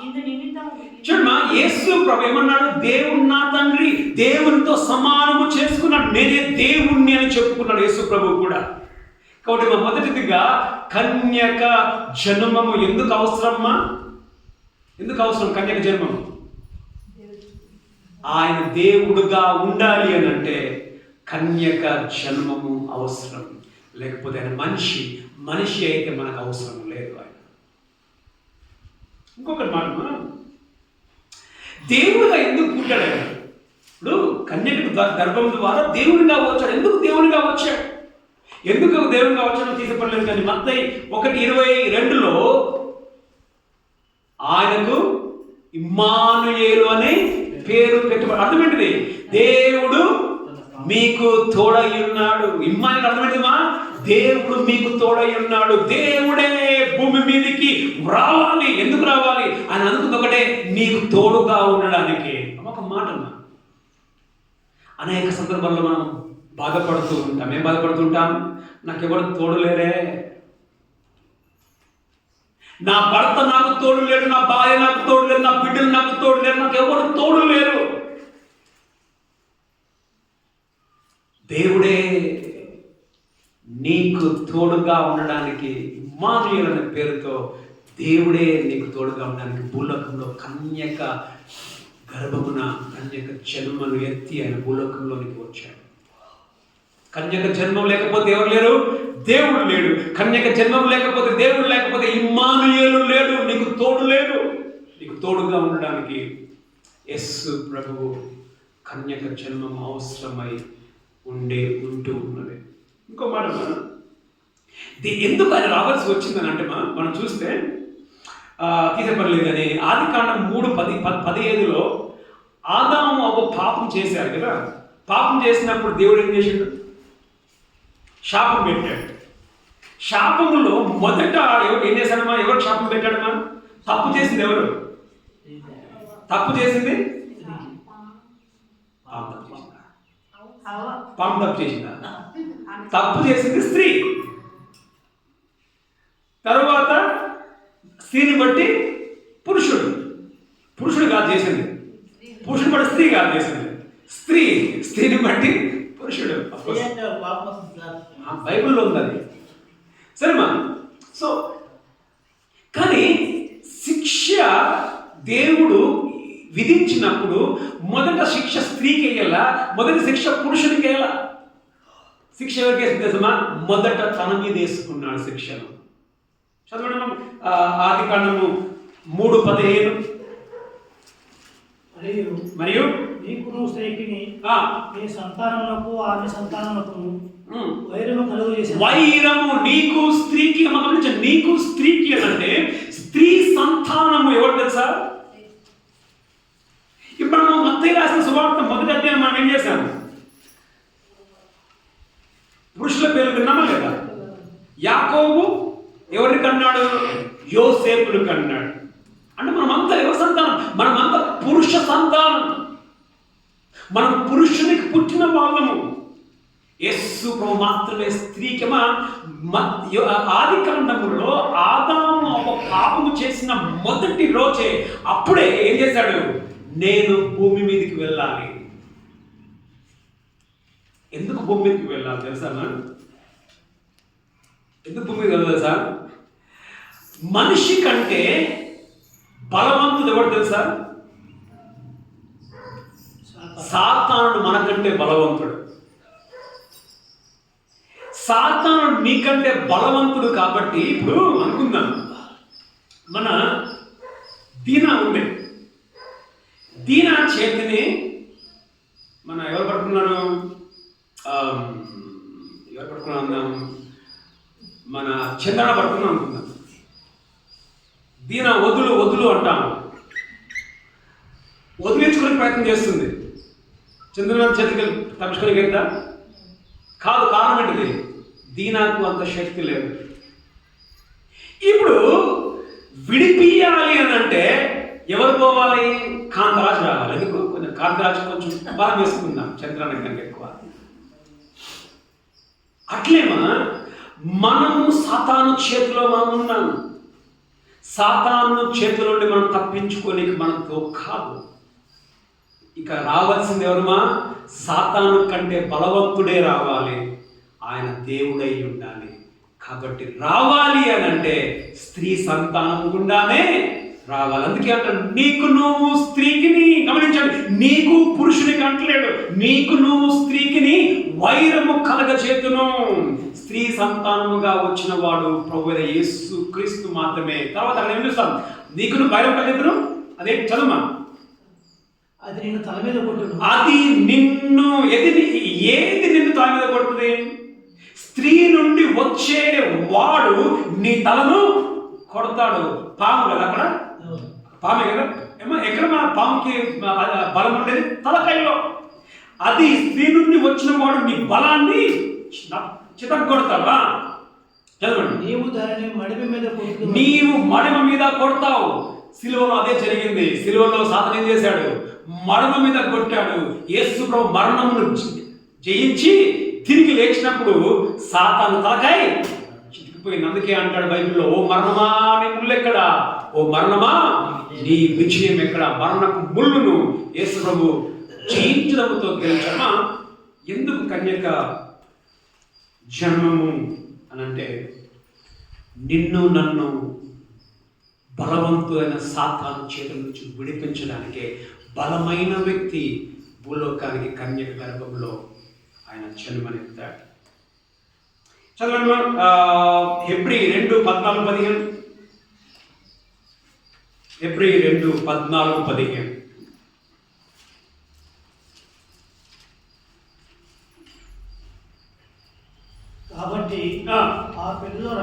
S3: ఇందు నిమిత్తం
S1: చూడమ్మా, యేసు ప్రభు ఏమన్నాడు? దేవుడు నా తండ్రి, దేవునితో సమానము చేసుకున్నాడు, నేనే దేవుణ్ణి అని చెప్పుకున్నాడు యేసు ప్రభు కూడా. కాబట్టి మా మొదటిదిగా కన్యక జన్మము ఎందుకు అవసరమ్మా? ఎందుకు అవసరం కన్యక జన్మము? ఆయన దేవుడుగా ఉండాలి అని అంటే కన్యక జన్మము అవసరం. లేకపోతే ఆయన మనిషి అయితే మనకు అవసరం లేదు. ఆయన ఇంకొకటి మాట, దేవుడిగా ఎందుకు పుట్టాడు ఆయన? ఇప్పుడు కన్యక గర్భం ద్వారా దేవుడిగా వచ్చాడు. ఎందుకు దేవుడిగా వచ్చాడు? ఎందుకు దేవుడిగా వచ్చాడో తీసిపడలేదు. కానీ మత్తయి 1:22లో ఆయనకు ఇమ్మానుయేలు అనే పేరు పెట్టబడి, అర్థమేంటిది? దేవుడు మీకు తోడై ఉన్నాడు. ఇమ్మానుయేలు అర్థమేంటిమా? దేవుడు మీకు తోడై ఉన్నాడు. దేవుడే భూమి మీదకి రావాలి. ఎందుకు రావాలి? ఆయన అనుకుంది ఒకటే, నీకు తోడుగా ఉండడానికి. ఒక మాట అన్నా, అనేక సందర్భాల్లో మనం బాధపడుతూ ఉంటాం. ఏం బాధపడుతుంటాం? నాకెవరు తోడు లేరే, నా భర్త నాకు తోడు లేడు, నా భార్య నాకు తోడు లేరు, నా బిడ్డలు నాకు తోడు లేరు, నాకు ఎవరు తోడు లేరు. దేవుడే నీకు తోడుగా ఉండడానికి, ఇమ్మానుయేలు అనే పేరుతో దేవుడే నీకు తోడుగా ఉండడానికి భూలోకంలో కన్యక గర్భమున కన్యక జన్మను ఎత్తి ఆయన భూలోకంలోనికి వచ్చాడు. కన్యక జన్మం లేకపోతే ఎవరు లేరు? దేవుడు లేడు. కన్యక జన్మం లేకపోతే దేవుడు లేకపోతే ఇమ్మానుయేలు లేడు. నీకు తోడు లేడు. నీకు తోడుగా ఉండడానికి యేసు ప్రభువు కన్యక జన్మం అవసరమై ఉంటూ ఉన్నది. ఇంకో మాట, ఎందుకు ఆయన రావాల్సి వచ్చిందని అంటే మనం చూస్తే తీసపడలేదు. కానీ ఆదికాండం 3:15లో ఆదాము అవ్వ పాపం చేశారు కదా. పాపం చేసినప్పుడు దేవుడు ఏం చేశాడు? శాపం పెట్టాడు. శాపములో మొదట ఏం చేశాడమ్మా? ఎవరు శాపం పెట్టాడమ్మా? తప్పు చేసింది ఎవరు? తప్పు చేసింది పాపం తప్పు చేసిందా? తప్పు చేసింది స్త్రీ. తరువాత స్త్రీని బట్టి పురుషుడు కాదు చేసింది. పురుషుడు బట్టి స్త్రీ కాదు చేసింది. స్త్రీని బట్టి పురుషుడు. బైబిల్లో ఉంది అది. సరేమా? సో కానీ శిక్ష దేవుడు విధించినప్పుడు మొదట శిక్ష స్త్రీకి వేయాలా, మొదటి శిక్ష పురుషుడికి వేయాలా? శిక్ష ఎవరికి వేసింది తెలుసమ్మా? మొదట తన మీద వేసుకున్నాడు శిక్షను. చదవడం ఆదికాండము 3:15. మరియు
S2: నీకును స్త్రీకిని నీ సంతానమునకు ఆమె సంతానమునకు
S1: వైరము నీకు స్త్రీకి. నీకు స్త్రీకి అంటే స్త్రీ సంతానము ఎవరు తెలుసా? ఇప్పుడు మనం మత్తయి రాసిన సువార్త మొదటి అధ్యాయం మనం ఏం చేశాము? పురుషుల పేర్లు విన్నామా లేదా? యాకోబు ఎవరిని సంతానం, మనం పురుషునికి పుట్టిన వాళ్ళము. యేసు ప్రభు మాత్రమే స్త్రీకి. ఆది కాండములో ఆదాము ఒక పాపము చేసిన మొదటి రోజే అప్పుడే ఏం చేశాడు? నేను భూమి మీదకి వెళ్ళాలి. ఎందుకు భూమి మీదకి వెళ్ళాలి తెలుసా? ఎందుకు భూమి మీదకి వెళ్ళాలి సార్? మనిషి కంటే బలవంతుడు ఎవరు తెలుసా? సాతానుడు మనకంటే బలవంతుడు. సాతానుడు నీకంటే బలవంతుడు కాబట్టి ఇప్పుడు అనుకుందాం, మన దీనా ఉండే, దీనా చేతిని మన ఎవరు పట్టుకున్నారు? మన చంద్రన పట్టుకున్నాం అనుకుందాం. దీనా వదులు వదులు అంటాము, వదిలించుకునే ప్రయత్నం చేస్తుంది. చంద్రన చేతికి తప్పించుకోగలుగుతా? కాదు. కారణం ఏంటిది? దీనాకు అంత శక్తి లేదు. ఇప్పుడు విడిపియాలి అని అంటే ఎవరు పోవాలి? కాంతరాజు రావాలి. ఎందుకు? కొంచెం కాంతరాజు కొంచెం బలం వేసుకుందాం, చంద్రానికి కంటే ఎక్కువ. అట్లేమా మనము సాతాను చేతిలో మనం ఉన్నాము. సాతాను చేతిలో నుండి మనం తప్పించుకోలేక మనతో కాదు. ఇక రావాల్సింది ఎవరుమా? సాతాను కంటే బలవంతుడే రావాలి. ఆయన దేవుడై ఉండాలి. కాబట్టి రావాలి అని అంటే స్త్రీ సంతానం గుండానే రావాలి. అందుకే అంటాడు, నీకు నువ్వు స్త్రీకిని, గమనించండి, నీకు పురుషునికి అంటలేడు, నీకు నువ్వు స్త్రీకిని వైరము కలగచేతును. స్త్రీ సంతానముగా వచ్చిన వాడు ప్రభువైన యేసు క్రీస్తు మాత్రమే. తర్వాత అక్కడ ఏం చూస్తాం? నీకు నువ్వు వైరం కలగచేతును. అదే చదువుమా.
S2: అది నిన్ను తల మీద కొట్టును.
S1: అది నిన్ను ఏది నిన్ను తల మీద కొడుతుంది? స్త్రీ నుండి వచ్చే వాడు నీ తలను కొడతాడు. పాము కదా అక్కడ, పామే కదా. ఎక్కడ మన పాముకి బలం ఉండేది? తలకాయలో. అది స్త్రీ నుండి వచ్చిన వాడు నీ బలాన్ని చితగొడతావా? చదవండి.
S2: నీవు దానిని మడిమ మీద కొడుతు.
S1: నీవు మడిమ మీద కొడతావు. సిలువలో అదే జరిగింది. సిలువలో సాతాను ఏం చేశాడు? మడమ మీద కొట్టాడు. యేసు ప్రభు మరణమును జయించి తిరిగి లేచినప్పుడు సాతాను తలకాయ చితికిపోయింది. అందుకే అంటాడు బైబిల్లో, ఓ మరణమా నీ ముళ్ళు ఎక్కడా? ఓ మరణమా నీ విజయం ఎక్కడ? మరణపు ముళ్ళును యేసు ప్రభు జయించడంతో గెలిచామా. ఎందుకు కన్యక జన్మము అనంటే నిన్ను నన్ను బలవంతుడైన సాతాను చేతుల నుంచి విడిపించడానికే బలమైన వ్యక్తి భూలోకానికి కన్యక గర్భంలో ఆయన జన్మనెత్తాడు. చదవండి. హెబ్రీ 2:14-15. హెబ్రీ 2:14-15.
S2: కాబట్టి ఆ పిల్లలు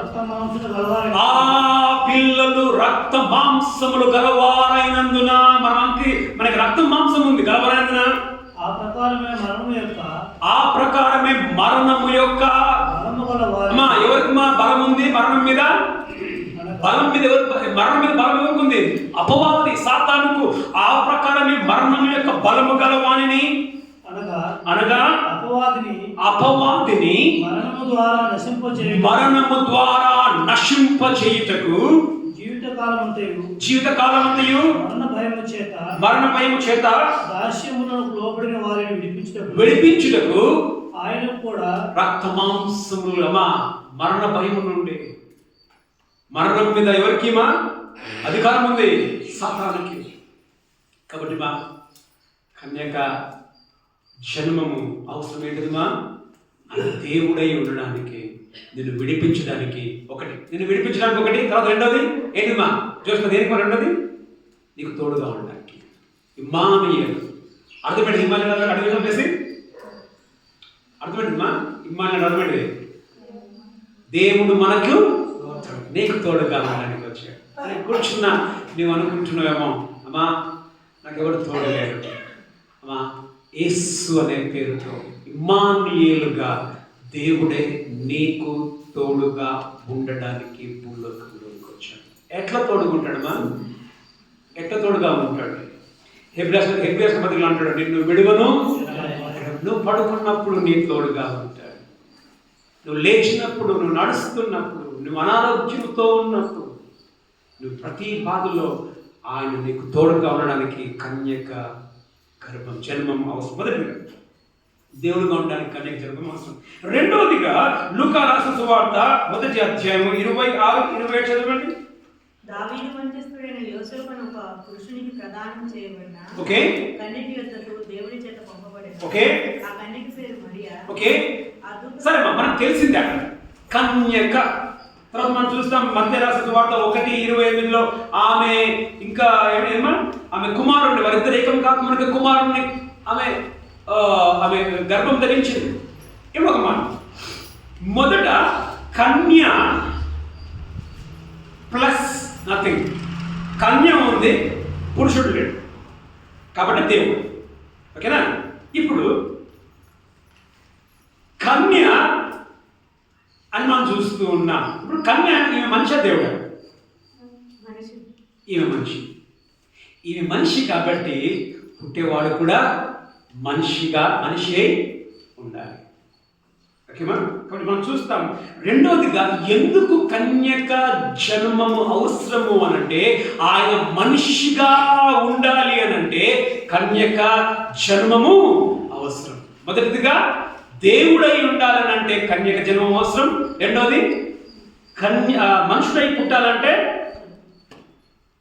S1: రక్త మాంసములు గలవారైనందున, మనకి రక్త మాంసం ఉంది గలవారైనందున
S2: ఆ
S1: ప్రకారమే మరణము యొక్క ఎవరికి బలం ఉంది? మరణం మీద బలం ఎవరికి ఉంది? అపవాది సాతానుకు. ఆ ప్రకారమే మరణం యొక్క బలము గలవానిని అనగా అపవాదిని మరణము ద్వారా నశింపచేయుటకు జీవితకాలమంతయు మరణ భయము చేత
S2: దాస్యమునకు లోబడిన వారిని
S1: విడిపించుటకు
S2: ఆయన కూడా
S1: రక్త మాంసములు మరణ భయము నుండి. మరణం మీద ఎవరికి అధికారం ఉంది? సాతానుకి. కాబట్టి కన్యక జన్మము అవసరం ఏంటిదిమా? దేవుడై ఉండడానికి, నిన్ను విడిపించడానికి. నిన్ను విడిపించడానికి ఒకటి. తర్వాత రెండోది ఏంటిమా? చూసిన దేనికి? రెండోది నీకు తోడుగా ఉండడానికి. ఇమ్మానుయేలు. అర్థపెట్టి ఇమ్మానుయేలు అడిగి చెప్పేసి అర్థపెట్టిమా. ఇమ్మానుయేలు అర్థపెట్టి దేవుడు మనకు నీకు తోడుగా ఉండడానికి వచ్చాడు. అని కూర్చున్నా నువ్వు అనుకుంటున్నావేమో, అమ్మా నాకెవరు తోడు లేరు. అమ్మా యేసు అనే పేరుతో ఇమ్మానుయేలుగా దేవుడే నీకు తోడుగా ఉండడానికి భూలోకంలోకి వచ్చాడు. ఎట్లా తోడుగా ఉంటాడమ్మా? ఎట్లా తోడుగా ఉంటాడు? హెబ్రియస్ పత్రికలో అంటాడు, నిన్ను విడువను, నువ్వు పడుకున్నప్పుడు నీ తోడుగా ఉంటాడు, నువ్వు లేచినప్పుడు, నువ్వు నడుస్తున్నప్పుడు, నువ్వు అనారోగ్యంతో ఉన్నప్పుడు, నువ్వు ప్రతి బాధలో ఆయన నీకు తోడుగా ఉండడానికి కన్యక గర్భం జన్మం అవసరం. మొదటిగా దేవుడుగా ఉండడానికి కన్యక జన్మం అవసరం. రెండవదిగా లూకా రాసిన సువార్త 1వ అధ్యాయం 26-27 చదవండి.
S3: దావీదు వంశస్థుడైన యోసేపు అను ఒక పురుషునికి ప్రదానం చేయబడిన కన్యక యొద్దకు దేవుని చేత పంపబడిన ఆ కన్యక పేరు మరియా.
S1: సరే మనకు తెలిసిందే అక్కడ కన్యక. తర్వాత మనం చూస్తాం మత్తయి రాసిన సువార్త 1:28 ఆమె ఇంకా ఆమె కుమారుడిని, వారిద్దరు ఏకం కాకుండా కుమారుడిని ఆమె గర్భం ధరించింది. ఒక మాట, మొదట కన్య ప్లస్ నథింగ్. కన్య ఉంది, పురుషుడు లేడు, కాబట్టి దేవుడు. ఓకేనా? ఇప్పుడు కన్య అని మనం చూస్తూ ఉన్నాం. ఇప్పుడు కన్య ఈమె మనిషి, దేవుడు ఈమె మనిషి. ఈమె మనిషి కాబట్టి పుట్టేవాడు కూడా మనిషి అయి ఉండాలి. ఓకేమా? కాబట్టి మనం చూస్తాం. రెండవదిగా ఎందుకు కన్యక జన్మము అవసరము అనంటే, ఆయన మనిషిగా ఉండాలి అనంటే కన్యక జన్మము అవసరం. మొదటిదిగా దేవుడై ఉండాలనంటే కన్యక జన్మం అవసరం. రెండవది మనుషుడై పుట్టాలంటే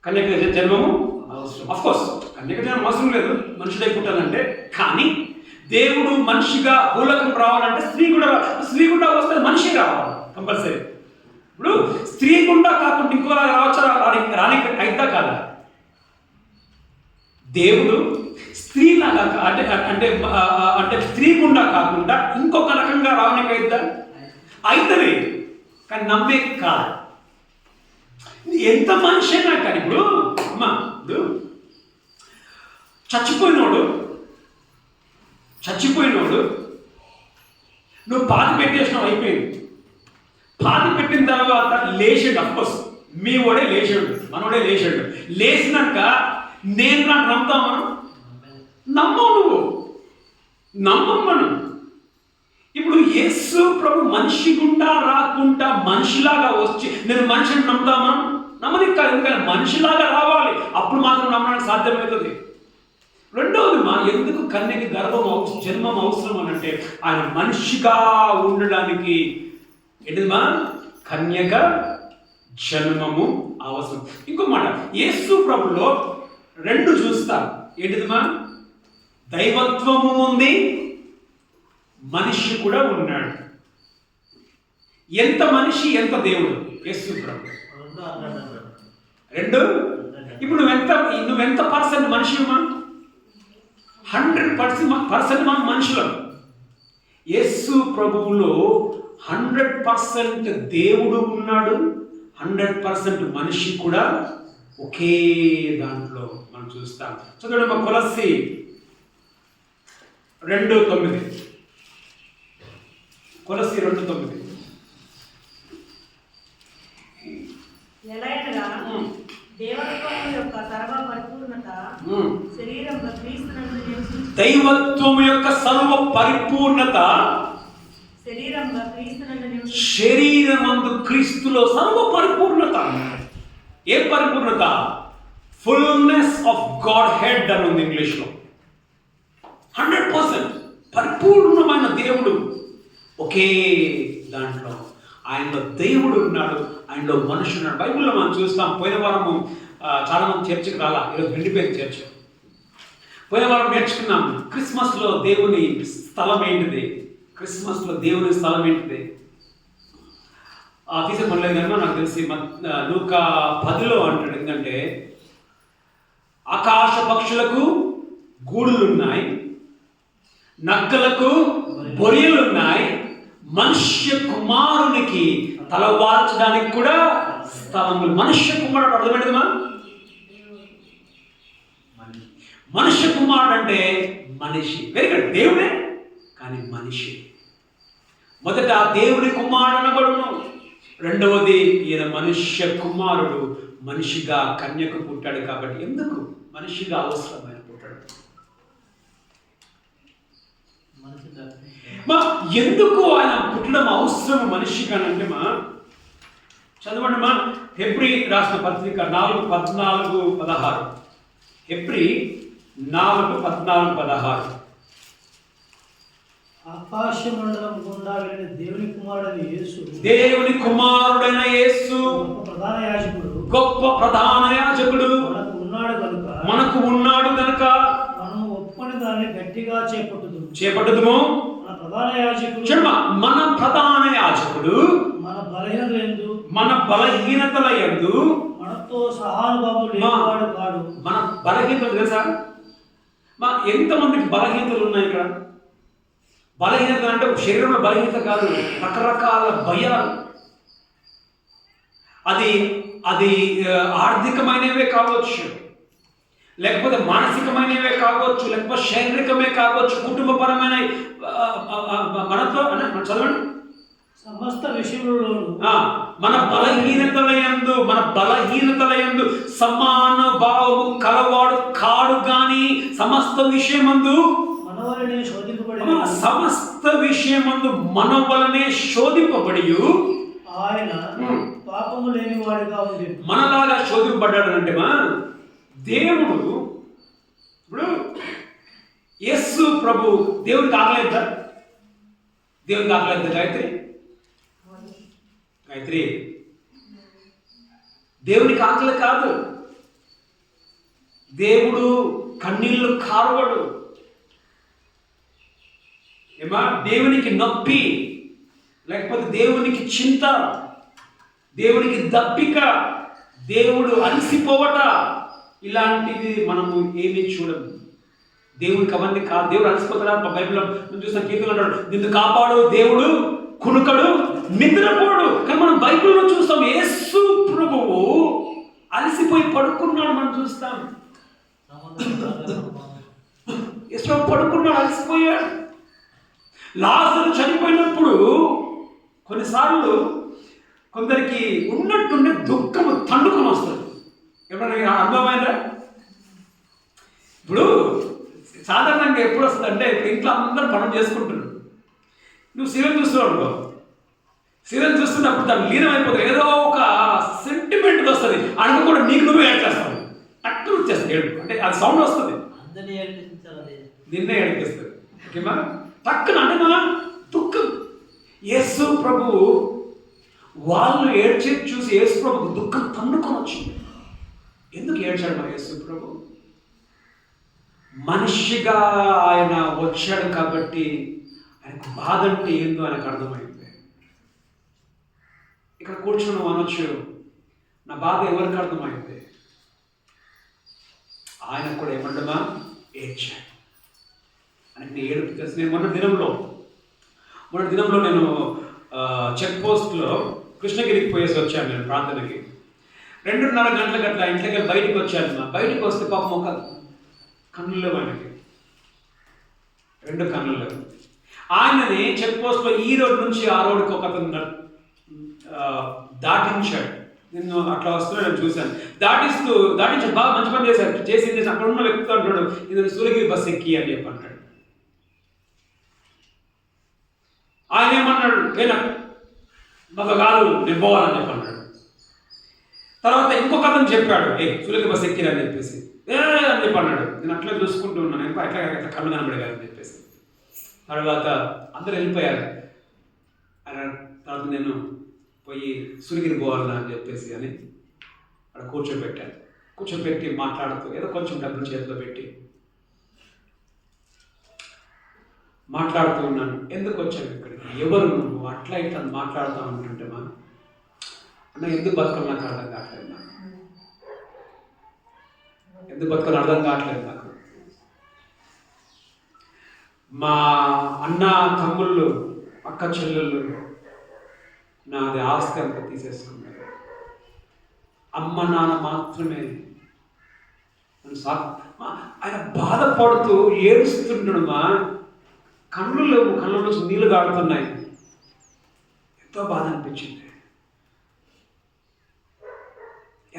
S1: కన్యక జన్మము అవసరం. అఫ్కోర్స్ కన్యక జన్మం అవసరం లేదు మనుషుడై పుట్టాలంటే. కానీ దేవుడు మనిషిగా భూలోకం రావాలంటే స్త్రీ కూడా వస్తే మనిషి రావాలి కంపల్సరీ. ఇప్పుడు స్త్రీ గుండా కాకుండా ఇంకోలా రావచ్చా? రానికి అయితా కాదా? దేవుడు స్త్రీలాగా అంటే స్త్రీ గుండా కాకుండా ఇంకొక రకంగా రావడానికి అవుతుంది, కానీ నమ్మే కాదు. ఎంత మనిషి అయినా కానీ ఇప్పుడు చచ్చిపోయినోడు నువ్వు పాతి పెట్టేసినావు, అయిపోయింది. పాతి పెట్టిన తర్వాత లేచాడు. అఫ్కోర్స్ మీ వాడే లేచాడు, మనోడే లేచాడు. లేచినాక నేను నాకు నమ్ముతాం, మనం నమ్మవు, నువ్వు నమ్మం మనం. ఇప్పుడు యేసు ప్రభు మనిషి గుండా రాకుండా మనిషిలాగా వచ్చి నేను మనిషిని నమ్ముతామా? నమ్మని కాదు, ఎందుకంటే మనిషిలాగా రావాలి, అప్పుడు మాత్రం నమ్మడానికి సాధ్యమవుతుంది. రెండవది ఎందుకు కన్యక జన్మం అవసరం అని అంటే ఆయన మనిషిగా ఉండడానికి ఏంటిదిమా కన్యక జన్మము అవసరం. ఇంకో మాట, యేసు ప్రభులో రెండు చూస్తాం. ఏంటిదిమా? దైవత్వము ఉంది, మనిషి కూడా ఉన్నాడు. ఎంత మనిషి ఎంత దేవుడు యేసు ప్రభు రెండు. ఇప్పుడు నువ్వెంత పర్సెంట్ మనిషిమా? 100% మనం మనుషులం. యేసు ప్రభువులో 100% దేవుడు ఉన్నాడు, 100% మనిషి కూడా ఒకే దాంట్లో మనం చూస్తాం. చదవండి కొలస్సీ 2:9. కొలస్సీ 2:9.
S3: దైవత్వము యొక్క సర్వ పరిపూర్ణత
S1: శరీరమందు క్రీస్తులో సర్వ పరిపూర్ణత. ఏ పరిపూర్ణత? ఫుల్నెస్ ఆఫ్ గాడ్ హెడ్ అని ఉంది ఇంగ్లీష్లో. 100% పరిపూర్ణమైన దేవుడు ఒకే దాంట్లో. ఆయనలో దేవుడు ఉన్నాడు, ఆయనలో మనుషుడు ఉన్నాడు. బైబిల్లో మనం చూస్తాం. పోయిన వారము చాలా మంది చర్చికి రాలా, ఈరోజు వెళ్ళిపోయింది చర్చ్. పోయిన వారం నేర్చుకున్నాం క్రిస్మస్లో దేవుని స్థలం ఏంటిది, క్రిస్మస్లో దేవుని స్థలం ఏంటిది తీసే పనిలేదు కనుక నాకు తెలిసి లూకా 10లో అంటాడు. ఎందుకంటే ఆకాశ పక్షులకు గూడులున్నాయి, నక్కలకు బొరియలున్నాయి, మనుష్య కుమారునికి తలవాల్చడానికి కూడా స్థలములు. మనుష్య కుమారుడు అర్థమైందిమా? మనుష్య కుమారుడు అంటే మనిషి. వెరీ గుడ్, దేవుడే కానీ మనిషి. మొదట దేవుని కుమారుడు అనబడును, రెండవది ఈయన మనుష్య కుమారుడు. మనిషిగా కన్యకు పుట్టాడు కాబట్టి ఎందుకు మనిషిగా అవసరమైన పుట్టాడు ఎందుకు ఆయన పుట్టడం అవసరం మనిషికి అని అంటే చదవండి హెబ్రీ రాసిన పత్రిక 4:14-16. హెబ్రీ 4:14-16.
S2: ఆకాశ మండలం గుండా వెళ్ళిన దేవుని కుమారుడైన యేసు గొప్ప ప్రధాన యాజకుడు మనకు ఉన్నాడు గనుక
S3: మనము ఒప్పుకొని దాన్ని గట్టిగా
S1: చేపట్టుదుము. మన ప్రధాన యాజకుడు మన బలహీనతల యందు
S2: మనతో సహానుభావం లేనివాడు కాడు.
S1: మన బలహీనతలు తెలుసా ఎంతమందికి బలహీనతలు ఉన్నాయి ఇక్కడ? బలహీనత అంటే శరీరంలో బలహీనత కాదు, రకరకాల భయాలు. అది ఆర్థికమైనవే కావచ్చు, లేకపోతే మానసికమైనవే కావచ్చు, లేకపోతే శారీరకమే కావచ్చు, కుటుంబపరమైన మనతో చదవండి
S2: సమస్త విషయంలోనూ
S1: మన బలహీనతల యందు సమానుభావము కలవాడు కాడు గాని సమస్త విషయమందు మన వలనే శోధింపబడి
S2: ఆయన పాపము లేని వాడిగా ఉంది.
S1: మనలాగా శోధింపబడ్డాడు అంటే దేవుడు ఇప్పుడు యేసు ప్రభు దేవునికి ఆకలేద్దా? దేవునికి ఆకలేద్దా? గాయత్రి దేవునికి ఆకలి కాదు. దేవుడు కన్నీళ్లు కారువడు. దేవునికి నొప్పి, లేకపోతే దేవునికి చింత, దేవునికి దప్పిక, దేవుడు అలసిపోవట, ఇలాంటివి మనము ఏమీ చూడము. దేవునికి అవన్నీ కాదు. దేవుడు అలసిపోతాడా? బైబిల్లో చూసిన కీర్తనలు అంటాడు, నిన్ను కాపాడు దేవుడు కునుకడు నిద్రపోడు. కానీ మనం బైబిల్లో చూస్తాం యేసు ప్రభువు అలసిపోయి పడుకున్నాడు. మనం చూస్తాం యేసు పడుకున్నాడు, అలసిపోయాడు. లాజరు చనిపోయినప్పుడు కొన్నిసార్లు కొందరికి ఉన్నట్టుండే దుఃఖము తండుకొని వస్తుంది. ఎప్పుడైనా అనుభవమైందా? ఇప్పుడు సాధారణంగా ఎప్పుడు వస్తుంది అంటే, ఇప్పుడు ఇంట్లో అందరూ పనులు చేసుకుంటున్నారు, నువ్వు సీరియల్ చూస్తున్నావు అనుకో, సీరియల్ చూస్తున్నప్పుడు దాన్ని లీనమైపోతుంది, ఏదో ఒక సెంటిమెంట్ వస్తుంది, అనుకో కూడా నీకు నువ్వే ఏడ్ చేస్తావు, అక్కడ వచ్చేస్తుంది ఏడు, అంటే అది సౌండ్ వస్తుంది, నిన్నే ఏడిపిస్తుంది. ఓకేమా? పక్కన అంటే దుఃఖం. యేసు ప్రభు వాళ్ళు ఏడ్చేది చూసి యేసు ప్రభుకు దుఃఖం తన్నుకొని వచ్చింది. ఎందుకు ఏడ్చాడు యేసు ప్రభు? మనిషిగా ఆయన వచ్చాడు కాబట్టి ఆయనకు బాధ అంటే ఏందో ఆయనకు అర్థమైంది. ఇక్కడ కూర్చొని అనొచ్చు, నా బాధ ఎవరికి అర్థమైంది? ఆయన కూడా ఏమంటమా ఏడ్చాడు. ఆయనకి ఏడుపు తెలుసు. నేను మొన్న దినంలో నేను చెక్ పోస్ట్లో కృష్ణగిరికి పోయేసి వచ్చాను. నేను ప్రార్థనకి 2:30 గంటలకు అట్లా ఇంట్లోకి బయటకు వచ్చాను. బయటకు వస్తే పాపం ఒక కన్నులు, ఆయనకి 2 కన్నులు. ఆయనని చెక్ పోస్ట్లో ఈ రోడ్డు నుంచి ఆ రోడ్డుకి ఒక అతను దాటించాడు. నేను అట్లా వస్తున్నా నేను చూశాను. దాటించి బాగా మంచి పని చేసింది అక్కడ ఉన్న వ్యక్తితో అంటాడు, ఇది సూర్యగిరి బస్ ఎక్కి అని చెప్పి అంటాడు. ఆయన ఏమన్నాడు, మాకు కాదు నేను పోవాలని చెప్పి అన్నాడు. తర్వాత ఇంకొక అతను చెప్పాడు, సూర్యగిరి బస్ ఎక్కిరని చెప్పేసి అని చెప్పి అన్నాడు. నేను అట్లా చూసుకుంటూ ఉన్నాను, ఎట్లా కళ్ళు కనబడేగాని చెప్పేసి. తర్వాత అందరూ వెళ్ళిపోయారు. తర్వాత నేను పోయి సూర్యగిరి పోవాలన్నా అని చెప్పేసి అని అక్కడ కూర్చోబెట్టి మాట్లాడుతూ ఏదో కొంచెం డబ్బులు చేతిలో పెట్టి మాట్లాడుతూ ఉన్నాను. ఎందుకు వచ్చాను ఇక్కడికి, ఎవరు నువ్వు, అట్లా ఇట్లా మాట్లాడుతూ ఉంటుంటే అన్న ఎందుకు బతకం నాకు అర్థం కావట్లేదు, ఎందుకు బతకం అర్థం కావట్లేదు నాకు. మా అన్న తమ్ముళ్ళు అక్క చెల్లెళ్ళు నాది ఆస్తి అంతా తీసేసుకున్నారు. అమ్మ నాన్న మాత్రమే. ఆయన బాధపడుతూ ఏడుస్తుంటాడు. కళ్ళు నుంచి నీళ్ళు గాడుతున్నాయి. ఎంతో బాధ అనిపించింది.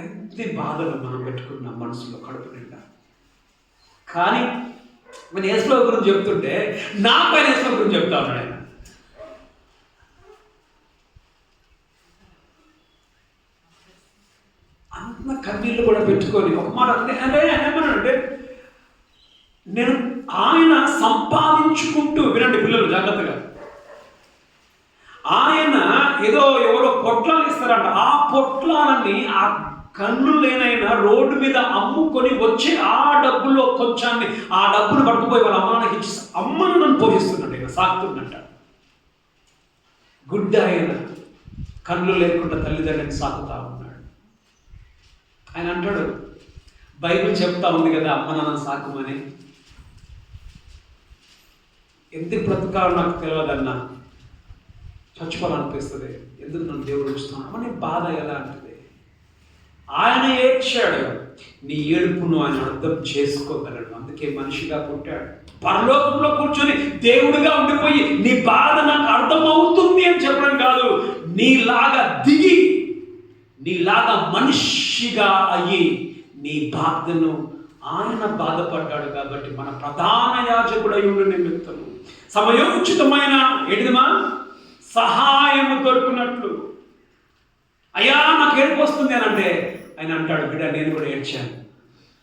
S1: ఎంత బాధలు మనం పెట్టుకున్నాం మనసులో కడుపు నిండా. కానీ మన యేసుప్రభు గురించి చెప్తుంటే నా పైన యేసుప్రభు గురించి చెప్తా ఉన్నాడు ఆయన. పెట్టుకొని ఒక మాట అంటే ఏమన్నాడంటే, నేను ఆయన సంపాదించుకుంటూ, వినండి పిల్లలు జాగ్రత్తగా, ఆయన ఏదో ఎవరో పొట్లాలు ఇస్తారంట, ఆ పొట్లాలని ఆ కన్ను లేనైనా రోడ్డు మీద అమ్ముకొని వచ్చి ఆ డబ్బులో కొంచెాన్ని, ఆ డబ్బును పట్టుకుపోయి వాళ్ళ అమ్మానికి ఇచ్చి అమ్మను నన్ను పోషిస్తున్నట్టు, ఇక సాకుతున్నట్ట. గుడ్డ ఆయన కన్ను లేకుండా తల్లిదండ్రుని సాకుతా ఉన్నాడు. ఆయన అంటాడు, బైబిల్ చెప్తా ఉంది కదా అమ్మ నాన్న సాకుమని. ఎందుకు బ్రతకాలో నాకు తెలియదన్నా, చచ్చిపోవాలనిపిస్తుంది, ఎందుకు నన్ను దేవుడు ఉంచుతున్నాను అని బాధ ఎలా అంటది. ఆయన ఏడ్చాడు, నీ ఏడుపును ఆయన అర్థం చేసుకోగలడు, అందుకే మనిషిగా పుట్టాడు. పరలోకంలో కూర్చొని దేవుడిగా ఉండిపోయి నీ బాధ నాకు అర్థం అవుతుంది అని చెప్పడం కాదు, నీలాగా దిగి నీలాగా మనిషిగా అయ్యి నీ బాధను ఆయన బాధపడ్డాడు. కాబట్టి మన ప్రధాన యాజకుడై ఉండి నిమిత్తము సమయోచితమైన ఏంటిదిమా సహాయము దొరుకున్నట్లు, అయ్యా నాకు ఏడుపు వస్తుంది అని అంటే ఆయన అంటాడు, బిడ్డ నేను కూడా ఏడ్చాను,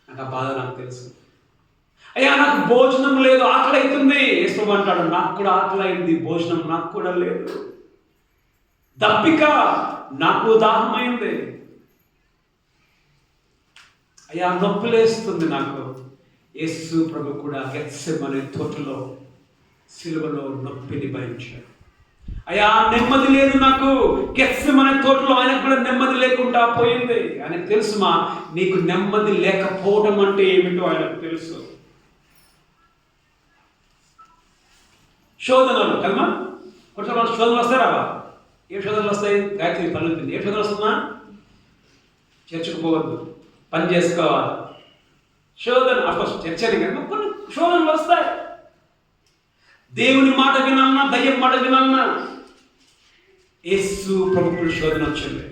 S1: నాకు ఆ బాధ నాకు తెలుసు. అయ్యా నాకు భోజనం లేదు, ఆకలి అవుతుంది, యేసు అంటాడు, నాకు కూడా ఆకలి అయింది, భోజనం నాకు కూడా లేదు, దప్పిక నాకు దాహమైంది, అయ్యా నొప్పిలేస్తుంది నాకు. యేసు ప్రభు కూడా గెత్సెమనే తోటలో సిలువలో నొప్పిని భరించాడు. అయ్యా నెమ్మది లేదు నాకు, గెత్సెమనే తోటలో ఆయనకు కూడా నెమ్మది లేకుండా పోయింది. ఆయనకు తెలుసుమా నీకు నెమ్మది లేకపోవడం అంటే ఏమిటో ఆయనకు తెలుసు. శోధనలు కదమ్మా, కొంచెం శోధనలు వస్తాయి రావా? ఏ శోధనలు వస్తాయి? గాయత్రి పలుకుతుంది. ఏ శోధనలు వస్తుందా? చర్చకుపోవద్దు, పని చేసుకోవాలి. శోధన అఫ్కోర్స్ చర్చని కనుక కొన్ని శోధనలు వస్తాయి. దేవుని మాట వినాలన్నా, దయ్యం మాట వినాలన్నా. యేసు ప్రభువుకు శోధన వచ్చింది,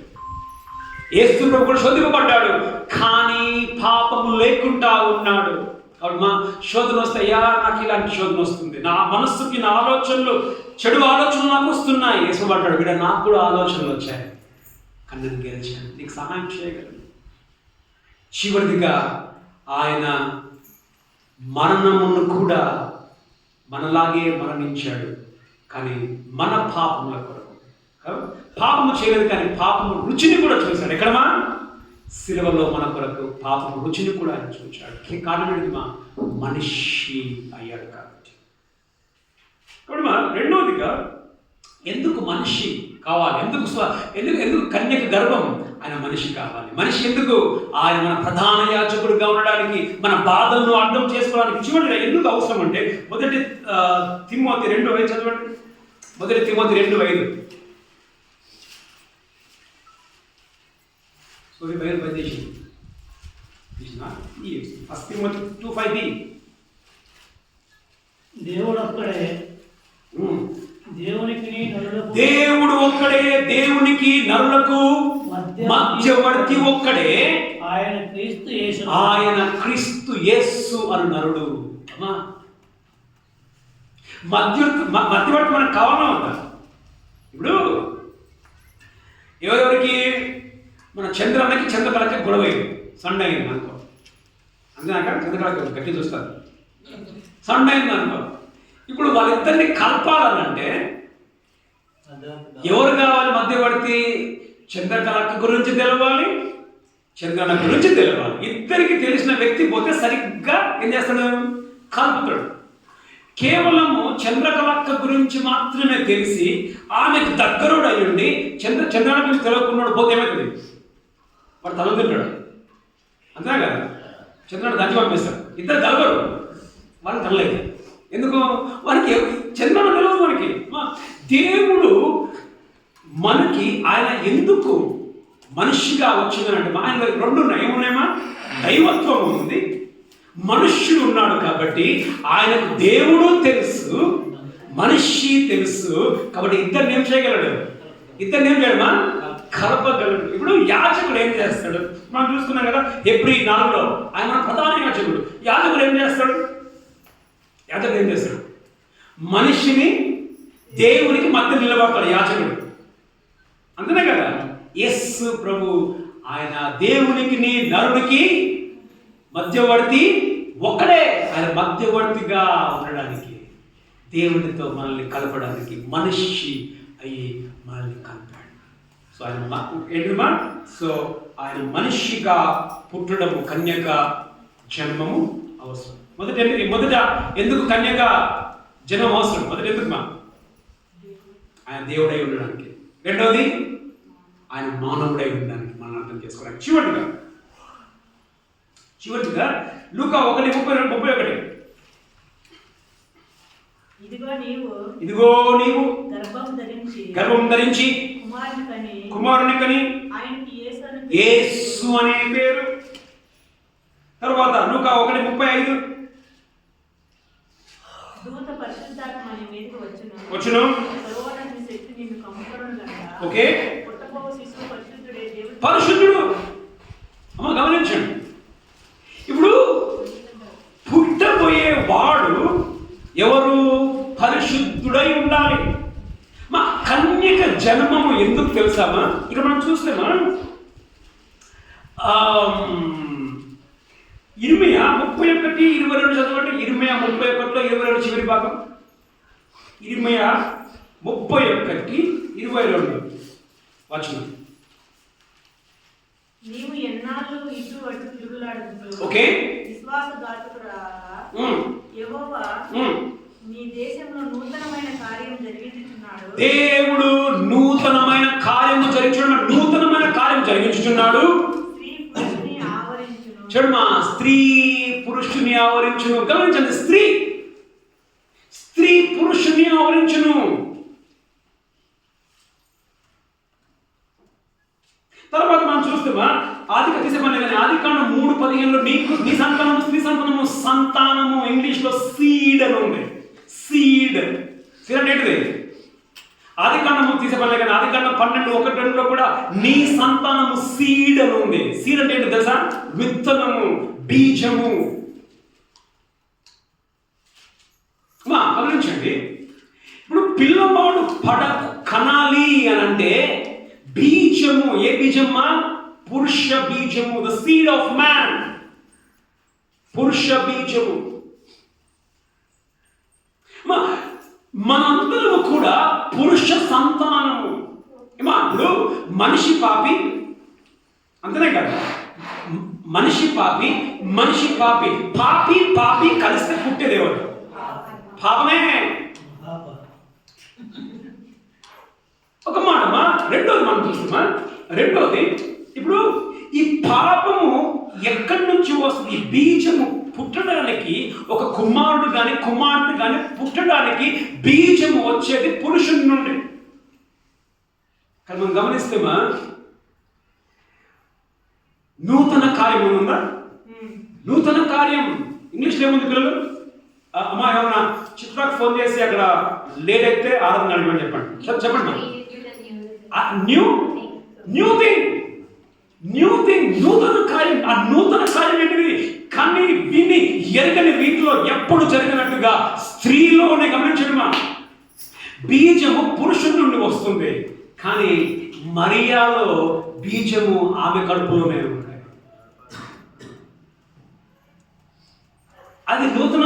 S1: యేసు ప్రభువుకు శోధింపబడ్డాడు, కానీ పాపము లేకుండా ఉన్నాడు. కాబట్టి మా శోధన వస్తే, అయ్యా నాకు ఇలాంటి శోధన వస్తుంది, నా మనస్సుకి నా ఆలోచనలు, చెడు ఆలోచనలు నాకు వస్తున్నాయి. యేసు పడ్డాడు, బిడ్డ నాకు కూడా ఆలోచనలు వచ్చాయి, కానీ నేను గెలిచాను, నీకు సహాయం చేయగలను. చివరిదిగా ఆయన మరణమును కూడా మనలాగే మరణించాడు, కానీ మన పాపముల కొరకు. పాపము చేయలేదు కానీ పాపము రుచిని కూడా చూశాడు. ఎక్కడమా? సిలువలో మన కొరకు పాపము రుచిని కూడా ఆయన చూశాడు. కారణం ఏంటి? మా మనిషి అయ్యాడు కాబట్టి. మా రెండవదిగా ఎందుకు మనిషి కావాలి, ఎందుకు కన్యక గర్భం? ఆయన మనిషి కావాలి. మనిషి ఎందుకు? ఆయన మన ప్రధాన యాజకుడిగా ఉండడానికి, మన బాధలను అర్థం చేసుకోవడానికి. చివరిగా ఎందుకు అవసరం అంటే, మొదటి తిమోతి 2:5 చదవండి. మొదటి Timothy 2:5. Sorry, Bible Vedation. It's not yes. First Timothy 2:5b.
S2: దేవుడు ఒక్కడే,
S1: దేవుడు ఒక్కడే, దేవునికి నరులకు మధ్యవర్తి ఒక్కడే, ఆయన క్రీస్తు యేసు అను నరుడు. మధ్యవర్తి మనకు కావాలా ఉందా? ఇప్పుడు ఎవరెవరికి? మన చంద్రన్నకి చంద్రకళకి గొడవ అయింది, సండే అయింది అనుకో, అంతేనాక చంద్రకళకి గట్టి చూస్తారు, సండే అయింది అనుకో. ఇప్పుడు వాళ్ళిద్దరిని కలపాలనంటే ఎవరు కావాలి మధ్యవర్తి? చంద్రకళ గురించి తెలవాలి, చంద్రన్న గురించి తెలవాలి. ఇద్దరికి తెలిసిన వ్యక్తి పోతే సరిగ్గా ఏం చేస్తాడు? కలుపుతాడు. కేవలము చంద్రకళ గురించి మాత్రమే తెలిసి ఆమెకు దగ్గరుడు అయ్యుండి చంద్రన్న గురించి తెలియకున్నాడు పోతే ఏమవుతుంది? వాడు తల తింటాడు, అంతే కదా? చంద్రుడు దంచి పంపిస్తాడు, ఇద్దరు కలవరు, వాళ్ళు కలలేదు. ఎందుకు? వారికి చంద్రుడు తెలియదు. మనకి దేవుడు మనకి ఆయన ఎందుకు మనిషిగా వచ్చిందనంటే, ఆయన రెండు ఏమున్నాయమా? దైవత్వం ఉంది, మనుష్యుడు ఉన్నాడు. కాబట్టి ఆయనకు దేవుడు తెలుసు, మనిషి తెలుసు. కాబట్టి ఇద్దరిని ఏం చేయగలడు? ఇద్దరిని ఏం చేయడమా? కలపగలడు. ఇప్పుడు యాజకుడు ఏం చేస్తాడు? మనం చూసుకున్నాం కదా హెబ్రీ 4లో, ఆయన ప్రధాన యాజకుడు. యాజకుడు ఏం చేస్తాడు? యాజకుడు ఏం చేస్తాడు? మనిషిని దేవునికి మధ్య నిలబడతాడు యాజకుడు, అంతేనే కదా? యేసు ప్రభు ఆయన దేవునికి నరుడికి మధ్యవర్తి ఒక్కడే. ఆయన మధ్యవర్తిగా ఉండడానికి, దేవునితో మనల్ని కలపడానికి మనిషి అయ్యి మనల్ని కలిపాడు. సో ఆయన ఏంటమ్మా? సో ఆయన మనిషిగా పుట్టడము, కన్యక జన్మము అవసరం. మొదట ఎందుకు కన్యక జన్మం అవసరం? మొదట ఎందుకుమా? ఆయన దేవుడై ఉండడానికి. రెండవది ఆయన మానవుడై ఉండడానికి, మనం అర్థం చేసుకోవడానికి. చివరిగా లూకా 1:31 ఇదిగో నీవు గర్భం ధరించి కుమారుని కని యేసు అనే పేరు. తర్వాత లూకా 1:35 వచ్చును. ఓకే, పరిశుద్ధుడు. అమ్మ గమనించండి, ఇప్పుడు పుట్టబోయే వాడు ఎవరు? పరిశుద్ధుడై ఉండాలి. మా కన్యక జన్మము ఎందుకు తెలుసామా? ఇక్కడ మనం చూస్తేమా, ఇర్మియా 31:22 చదవండి. ఇర్మియా 31:22 చివరి భాగం. ఇర్మియా 31:22 వచనం.
S3: నీవు ఎన్నాళ్ళు ఇటు అటు తిరుగులాడుతూ
S1: ఓకే,
S3: విశ్వాసఘాతకురాలా, యెహోవా నీ దేశంలో నూతనమైన కార్యం జరిగించుచున్నాడు. దేవుడు
S1: నూతనమైన కార్యము జరిగించుచున్నాడు. నూతనమైన కార్యం జరిగించుచున్నాడు.
S3: స్త్రీ పురుషుని ఆవరించును.
S1: చూడమ్మా, స్త్రీ పురుషుని ఆవరించును. గమనించండి, స్త్రీ పురుషుని ఆవరించును. తర్వాత మనం చూస్తామా, ఆదికాండం 3:15 నీ సంతానము స్త్రీ సంతానము, సంతానము ఇంగ్లీష్లో సీడ్ అని ఉంది. సీడ్ అంటే ఏంటిది? ఆదికాండము తీసేపడలే కానీ ఆదికాండం 12:1-2 కూడా నీ సంతానము సీడ్ అని ఉంది. సీడ్ అంటే ఏంటి తెలుసా? విత్తనము, బీజము. గమనించండి, ఇప్పుడు పిల్లవాడు కనాలి అని అంటే బీజము. ఏ బీజమ్మా? పురుష బీజము. ద సీడ్ ఆఫ్ మ్యాన్, పురుష బీజము. మనందరము కూడా పురుష సంతానము. ఇప్పుడు మనిషి పాపి, అంతనే కదా? మనిషి పాపి, మనిషి పాపి, పాపి పాపి కలిస్తే పుట్టేదేవాడు పాపమే. ఒక మాటమా. రెండోది మనం చూస్తామా? రెండోది, ఇప్పుడు ఈ పాపము ఎక్కడి నుంచి వస్తుంది? ఈ బీజము పుట్టడానికి, ఒక కుమారుడు కానీ కుమార్తె కానీ పుట్టడానికి బీజము వచ్చేది పురుషుడి నుండి. కానీ మనం గమనిస్తేమా, నూతన కార్యం ఉందా? నూతన కార్యం ఇంగ్లీష్లో ఏముంది పిల్లలు? అమ్మా ఏమన్నా చిత్రాకు ఫోన్ చేసి అక్కడ లేట్ అయితే ఆరాధన అడగమని చెప్పండి. చెప్పండి. న్యూ థింగ్, నూతన కార్యం. ఆ నూతన కార్యం ఏంటిది? కానీ విని ఎరగని రీతిలో ఎప్పుడు జరిగినట్టుగా స్త్రీలోనే. గమనించడమా, బీజము పురుషుడి నుండి వస్తుంది, కానీ మరియాలో బీజము ఆమె కడుపులోనే ఉంది. అది నూతన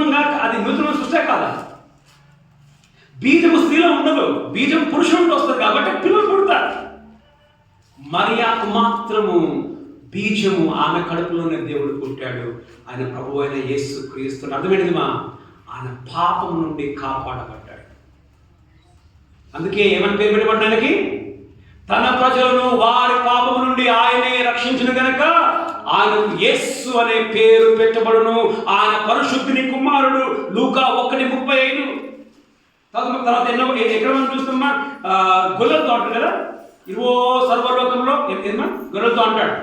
S1: సృష్టి కాదా? బీజము స్త్రీలో ఉండదు, బీజం పురుషుడు వస్తుంది కాబట్టి పిల్లలు పుడతారు. మరియాకు మాత్రము బీజము ఆమె కడుపులోనే దేవుడు పుట్టాడు. ఆయన ప్రభు అయిన యేసు క్రీస్తు. అర్థమైనదిమా? ఆయన పాపం నుండి కాపాడబడ్డాడు. అందుకే ఏమని పేరు పెట్టబడ్డానికి? తన ప్రజలను వారి పాపము నుండి ఆయనే రక్షించిన గనక ఆయనకు యేసు అనే పేరు పెట్టబడును. ఆయన పరిశుద్ధుని కుమారుడు. లూకా 1:35. తర్వాత ఎక్కడ మనం చూస్తున్నా, గొల్లలతో అంటాడు కదా, ఇవో సర్వలోకంలో ఏమన్నా గొల్లలతో అంటాడు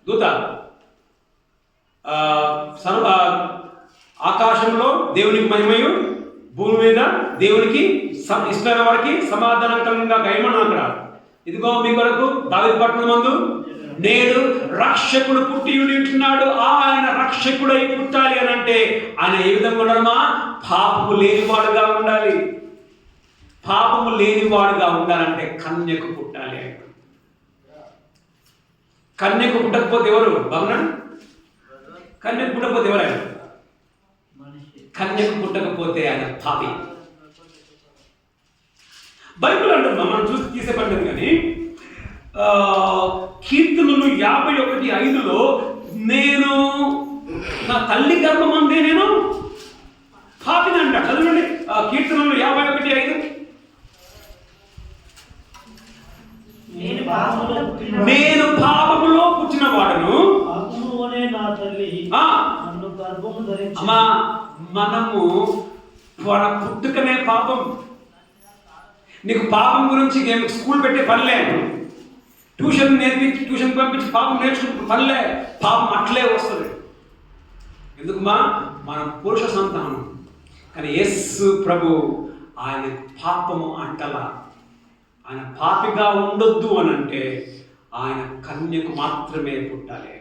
S1: దూత. ఆకాశంలో దేవునికి మహిమయు, భూమి మీద దేవునికి ఇష్టమైన వారికి సమాధానకరంగా గైమను అక్కడ. ఇదిగో మీ కొరకు దావీదు పట్టణం మందు నేడు రక్షకుడు పుట్టి ఉంటున్నాడు. ఆయన రక్షకుడై పుట్టాలి అని అంటే ఆయన ఏ విధంగా ఉండడమా? పాపము లేనివాడుగా ఉండాలి. పాపము లేనివాడుగా ఉండాలంటే కన్యకు పుట్టాలి. కన్యకు పుట్టకపోతే ఎవరు బాగున్నా? కన్యకు పుట్టకపోతే ఎవరు ఆయన? కన్యకు పుట్టకపోతే ఆయన పాపి. బైబిల్ అంటున్నా మనం చూసి తీసేపడ్డాం కానీ కీర్తనలు 51:5 నేను నా తల్లి గర్భమందే నేను పాపిని అంట. చదవండి కీర్తనలు 51:5. నేను పాపములో పుట్టిన వాడను, అమ్మా మనము మన పుట్టుకనే పాపం. నీకు పాపం గురించి స్కూల్ పెట్టే పనిలే, ట్యూషన్ పంపించి పాపం నేర్చుకుంటే పనిలే. పాపం అట్లే వస్తుంది. ఎందుకుమా? మనం పురుష సంతానం. కానీ యేసు ప్రభు ఆయన పాపము అంటలా. ఆయన పాపిగా ఉండొద్దు అని అంటే ఆయన కన్యకు మాత్రమే పుట్టాలి.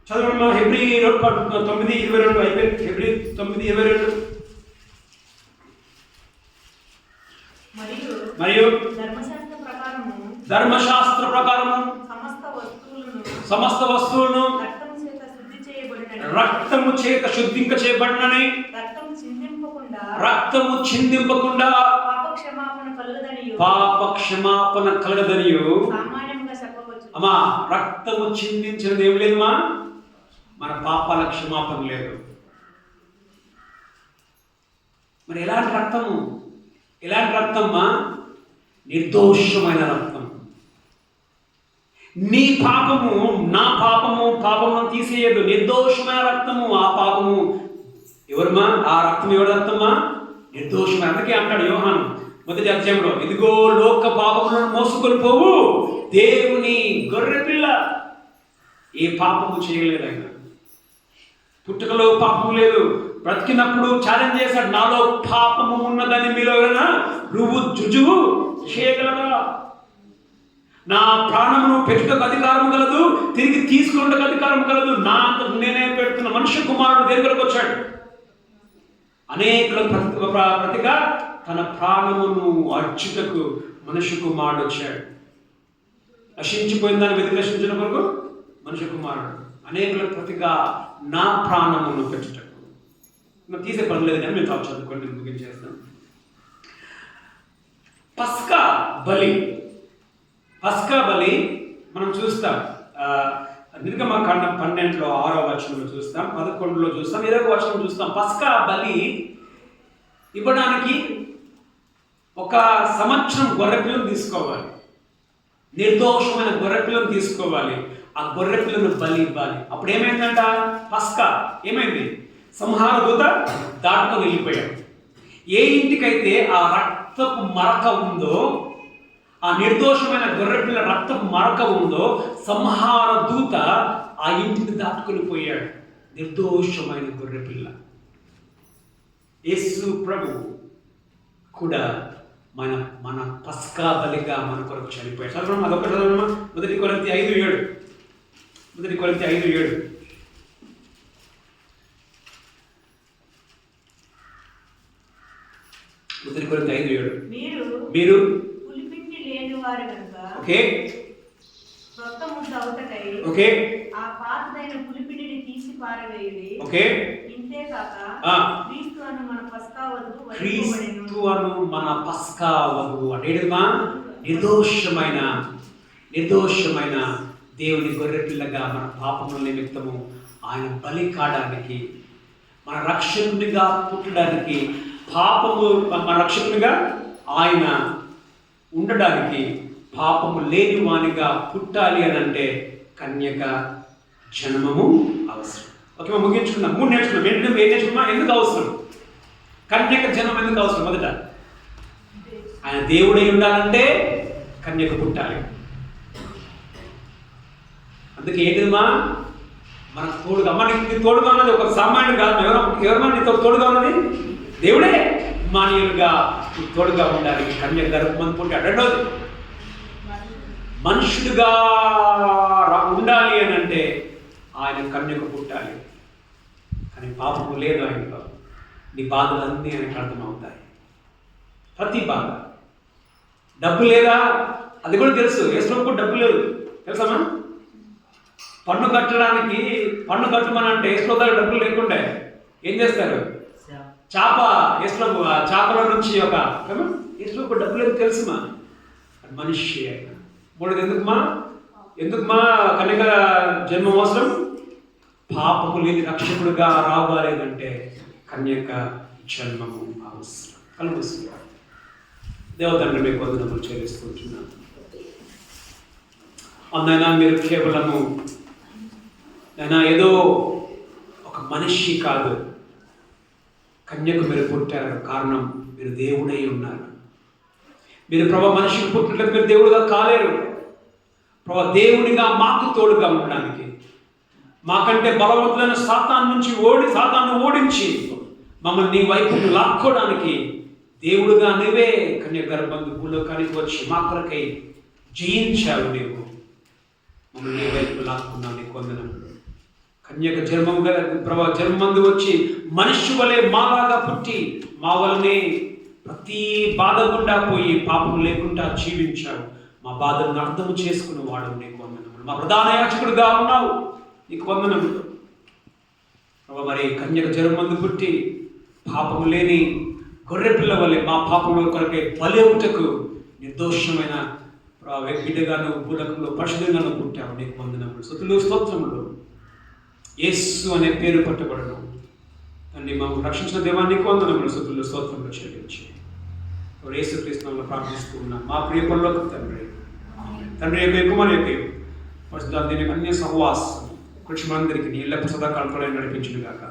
S1: చదవండి హెబ్రీ 9:22 అయిపోయింది. హెబ్రీ 9:22. మరియు ధర్మశాస్త్ర ప్రకారము సమస్త వస్తువులను రక్తము చేత శుద్ధింప చేయబడినని, రక్తము చిందింపకుండా పాప క్షమాపణ కలగదనియు. అమ్మా రక్తము చిందించినది ఏం లేదమ్మా, మన పాపాల క్షమాపణ లేదు. మరి ఎలాంటి రక్తము? ఎలాంటి రక్తమ్మా? నిర్దోషమైన రక్తం. నీ పాపము నా పాపమును తీసేయదు. నిర్దోషమైన రక్తము. ఆ పాపము ఎవరమ్మా? ఆ రక్తం ఎవరి రక్తమ్మా? నిర్దోషమైన. అందుకే అంటాడు యోహాను 1వ అధ్యాయంలో, ఇదిగో లోక పాపములను మోసుకొని పోవు దేవుని గొర్రెపిల్ల. ఏ పాపము చేయలేదు ఆయన. పుట్టుకలో పాపము లేదు. బ్రతికినప్పుడు ఛాలెంజ్ చేశాడు, నాలో పాపము ఉన్నదని మీలో ఎవరైనా రుజువు చేయగలరా? నా ప్రాణమును పెట్టుటకు అధికారం కలదు, తిరిగి తీసుకున్నకు అధికారం కలదు. నా అంతకు నేనే పెడుతున్న. మనుష్య కుమారుడు దగ్గరకు వచ్చాడు. అనేకుల ప్రతిగా తన ప్రాణమును అర్చుటకు మనుష్య కుమారుడు వచ్చాడు. నశించిపోయిందని వెతికి రక్షించిన కొరకు మనుష్య కుమారుడు అనేకుల ప్రతిగా నా ప్రాణమును పెట్టుటకు. తీసే పని లేదు కానీ మేము చదువుకొని నేను ముగించేస్తాను. పస్కా బలి మనం చూస్తాం. నిర్గమకాండం 12లో 6వ వచనంలో చూస్తాం, 11లో చూస్తాం, 20వ వచనం చూస్తాం. పస్కా బలి ఇవ్వడానికి 1 సంవత్సరం గొర్రెపిల్లను తీసుకోవాలి. నిర్దోషమైన గొర్రెపిల్లను తీసుకోవాలి. ఆ గొర్రెపిల్లను బలి ఇవ్వాలి. అప్పుడు ఏమైందంట? పస్కా ఏమైంది? సంహార దూత దాటుకొని వెళ్ళిపోయాడు. ఏ ఇంటికైతే ఆ రక్తపు మరక ఉందో, ఆ నిర్దోషమైన గొర్రెపిల్ల రక్తపు మరక ఉందో, సంహార దూత ఆ ఇంటిని దాటుకొని పోయాడు. నిర్దోషమైన గొర్రెపిల్ల. యేసు ప్రభు కూడా మన పస్కా బలిగా మన కొరకు చనిపోయాడు. చదవడం అదొకటి చదవడమా? 1 కొరింథీ 5:7. 1 కొరింథీ 5:7. మీరు ఓకే ఓకే
S3: ఆ పాతదైన పులిపిండిని తీసి పారవేయుడి.
S1: ఓకే
S3: ఇంతేకాక క్రీస్తు అను మన పస్కా వధువు అంటే నిర్దోషమైన దేవుని గొర్రెపిల్లగా మన పాపముల నిమిత్తము ఆయన బలి కావడానికి, మన రక్షకునిగా పుట్టడానికి, మన రక్షకునిగా ఆయన ఉండడానికి, పాపము లేని వానిగా పుట్టాలి అని అంటే కన్యక జన్మము అవసరం. ఓకే మనం ముగించుకున్నాం. 3 నేర్చుకున్నాం. ఏం నేర్చుకున్నా? ఎందుకు అవసరం? కన్యక జన్మం ఎందుకు అవసరం? మొదట ఆయన దేవుడై ఉండాలంటే కన్యక పుట్టాలి. అందుకే ఏంటిదమ్మా? మనకు తోడుగా, మనకి తోడుగా ఉన్నది ఒక సామాన్యుడు కాదు. ఎవరన్నా నీతో తోడుగా ఉన్నది? దేవుడే. మానవులుగా తోడుగా ఉండాలి. కన్యక గర్భం పుట్టాడు. రెండోది మనుషుడుగా ఉండాలి అని అంటే ఆయన కన్యక పుట్టాలి. కానీ పాపము లేదు ఆయనలో. నీ బాధలన్నీ ఆయనకు అర్థమవుతాయి.
S1: ప్రతి బాధ. డబ్బు లేదా అది కూడా తెలుసు, యేసుప్రభుకు కూడా డబ్బు లేదు తెలుసమ్మా. పన్ను కట్టమని అంటే యేసుప్రభు దగ్గర డబ్బులు లేకుండే ఏం చేస్తారు? చేప యేసుప్రభు ఆ చేపల నుంచి యేసుప్రభుకు డబ్బు లేదు తెలుసుమా. మనిషి అయినా మూడోది ఎందుకుమా కన్యక జన్మ అవసరం? పాపము లేని రక్షకుడుగా రావాలేదంటే కన్యక జన్మము అవసరం. కలుగుతుంది. దేవతండ్రి మీకు వందనములు చెల్లిస్తుంటున్నాను. అందైనా మీరు కేవలము అయినా ఏదో ఒక మనిషి కాదు, కన్యకు మీరు పుట్టారు. కారణం మీరు దేవుడై ఉన్నారు. మీరు ప్రభా మనిషికి పుట్టినట్లయితే మీరు దేవుడుగా కాలేరు. ప్రభా దేవుడిగా మాకు తోడుగా ఉండడానికి, మాకంటే బలవంతులైన సాతాను ఓడించి మమ్మల్ని నీ వైపు లాక్కోవడానికి దేవుడుగా నువ్వే కన్య గర్భందు భూలోకానికి వచ్చి మా కొరకై జయించావు. నీవు మమ్మల్ని నీ వైపు లాక్కున్నావు. నీకు వందనములు. కన్యక జన్మందు వచ్చి మనిషి వలె మాలాగా పుట్టి మా వలనే ప్రతి బాధ గుండా పోయి పాపం లేకుండా జీవించావు. మా బాధలను అర్థం చేసుకుని వాడు. నీకు వందనములు. మా ప్రధాన యాజకుడుగా ఉన్నావు. నీకు వందనములు. మరి కన్యక జన్మందు పుట్టి పాపము లేని గొర్రెపిల్ల వలె మా పాపముల కొరకై బలవుటకు నిర్దోషమైన బిడ్డగా నువ్వు భూలోకంలో పరిశుద్ధంగా పుట్టావు. నీకు వందనములు. స్తుతులు స్తోత్రములు. యేసు అనే పేరు పట్టబడను తండ్రి. మాకు రక్షించిన దేవానికి వందనములు. స్తుతులు స్తోత్రములు చెల్లించి యేసుక్రీస్తునామములో ప్రార్థిస్తూ ఉన్నాం. మా ప్రియ పరలోక తండ్రి యొక్క కుమారు యొక్క పరిశుద్ధాత్మ దీనికి అన్య సహవాసం కృష్ణమందరికి నీళ్ళకు సదాకాలం నడిపించును గాక.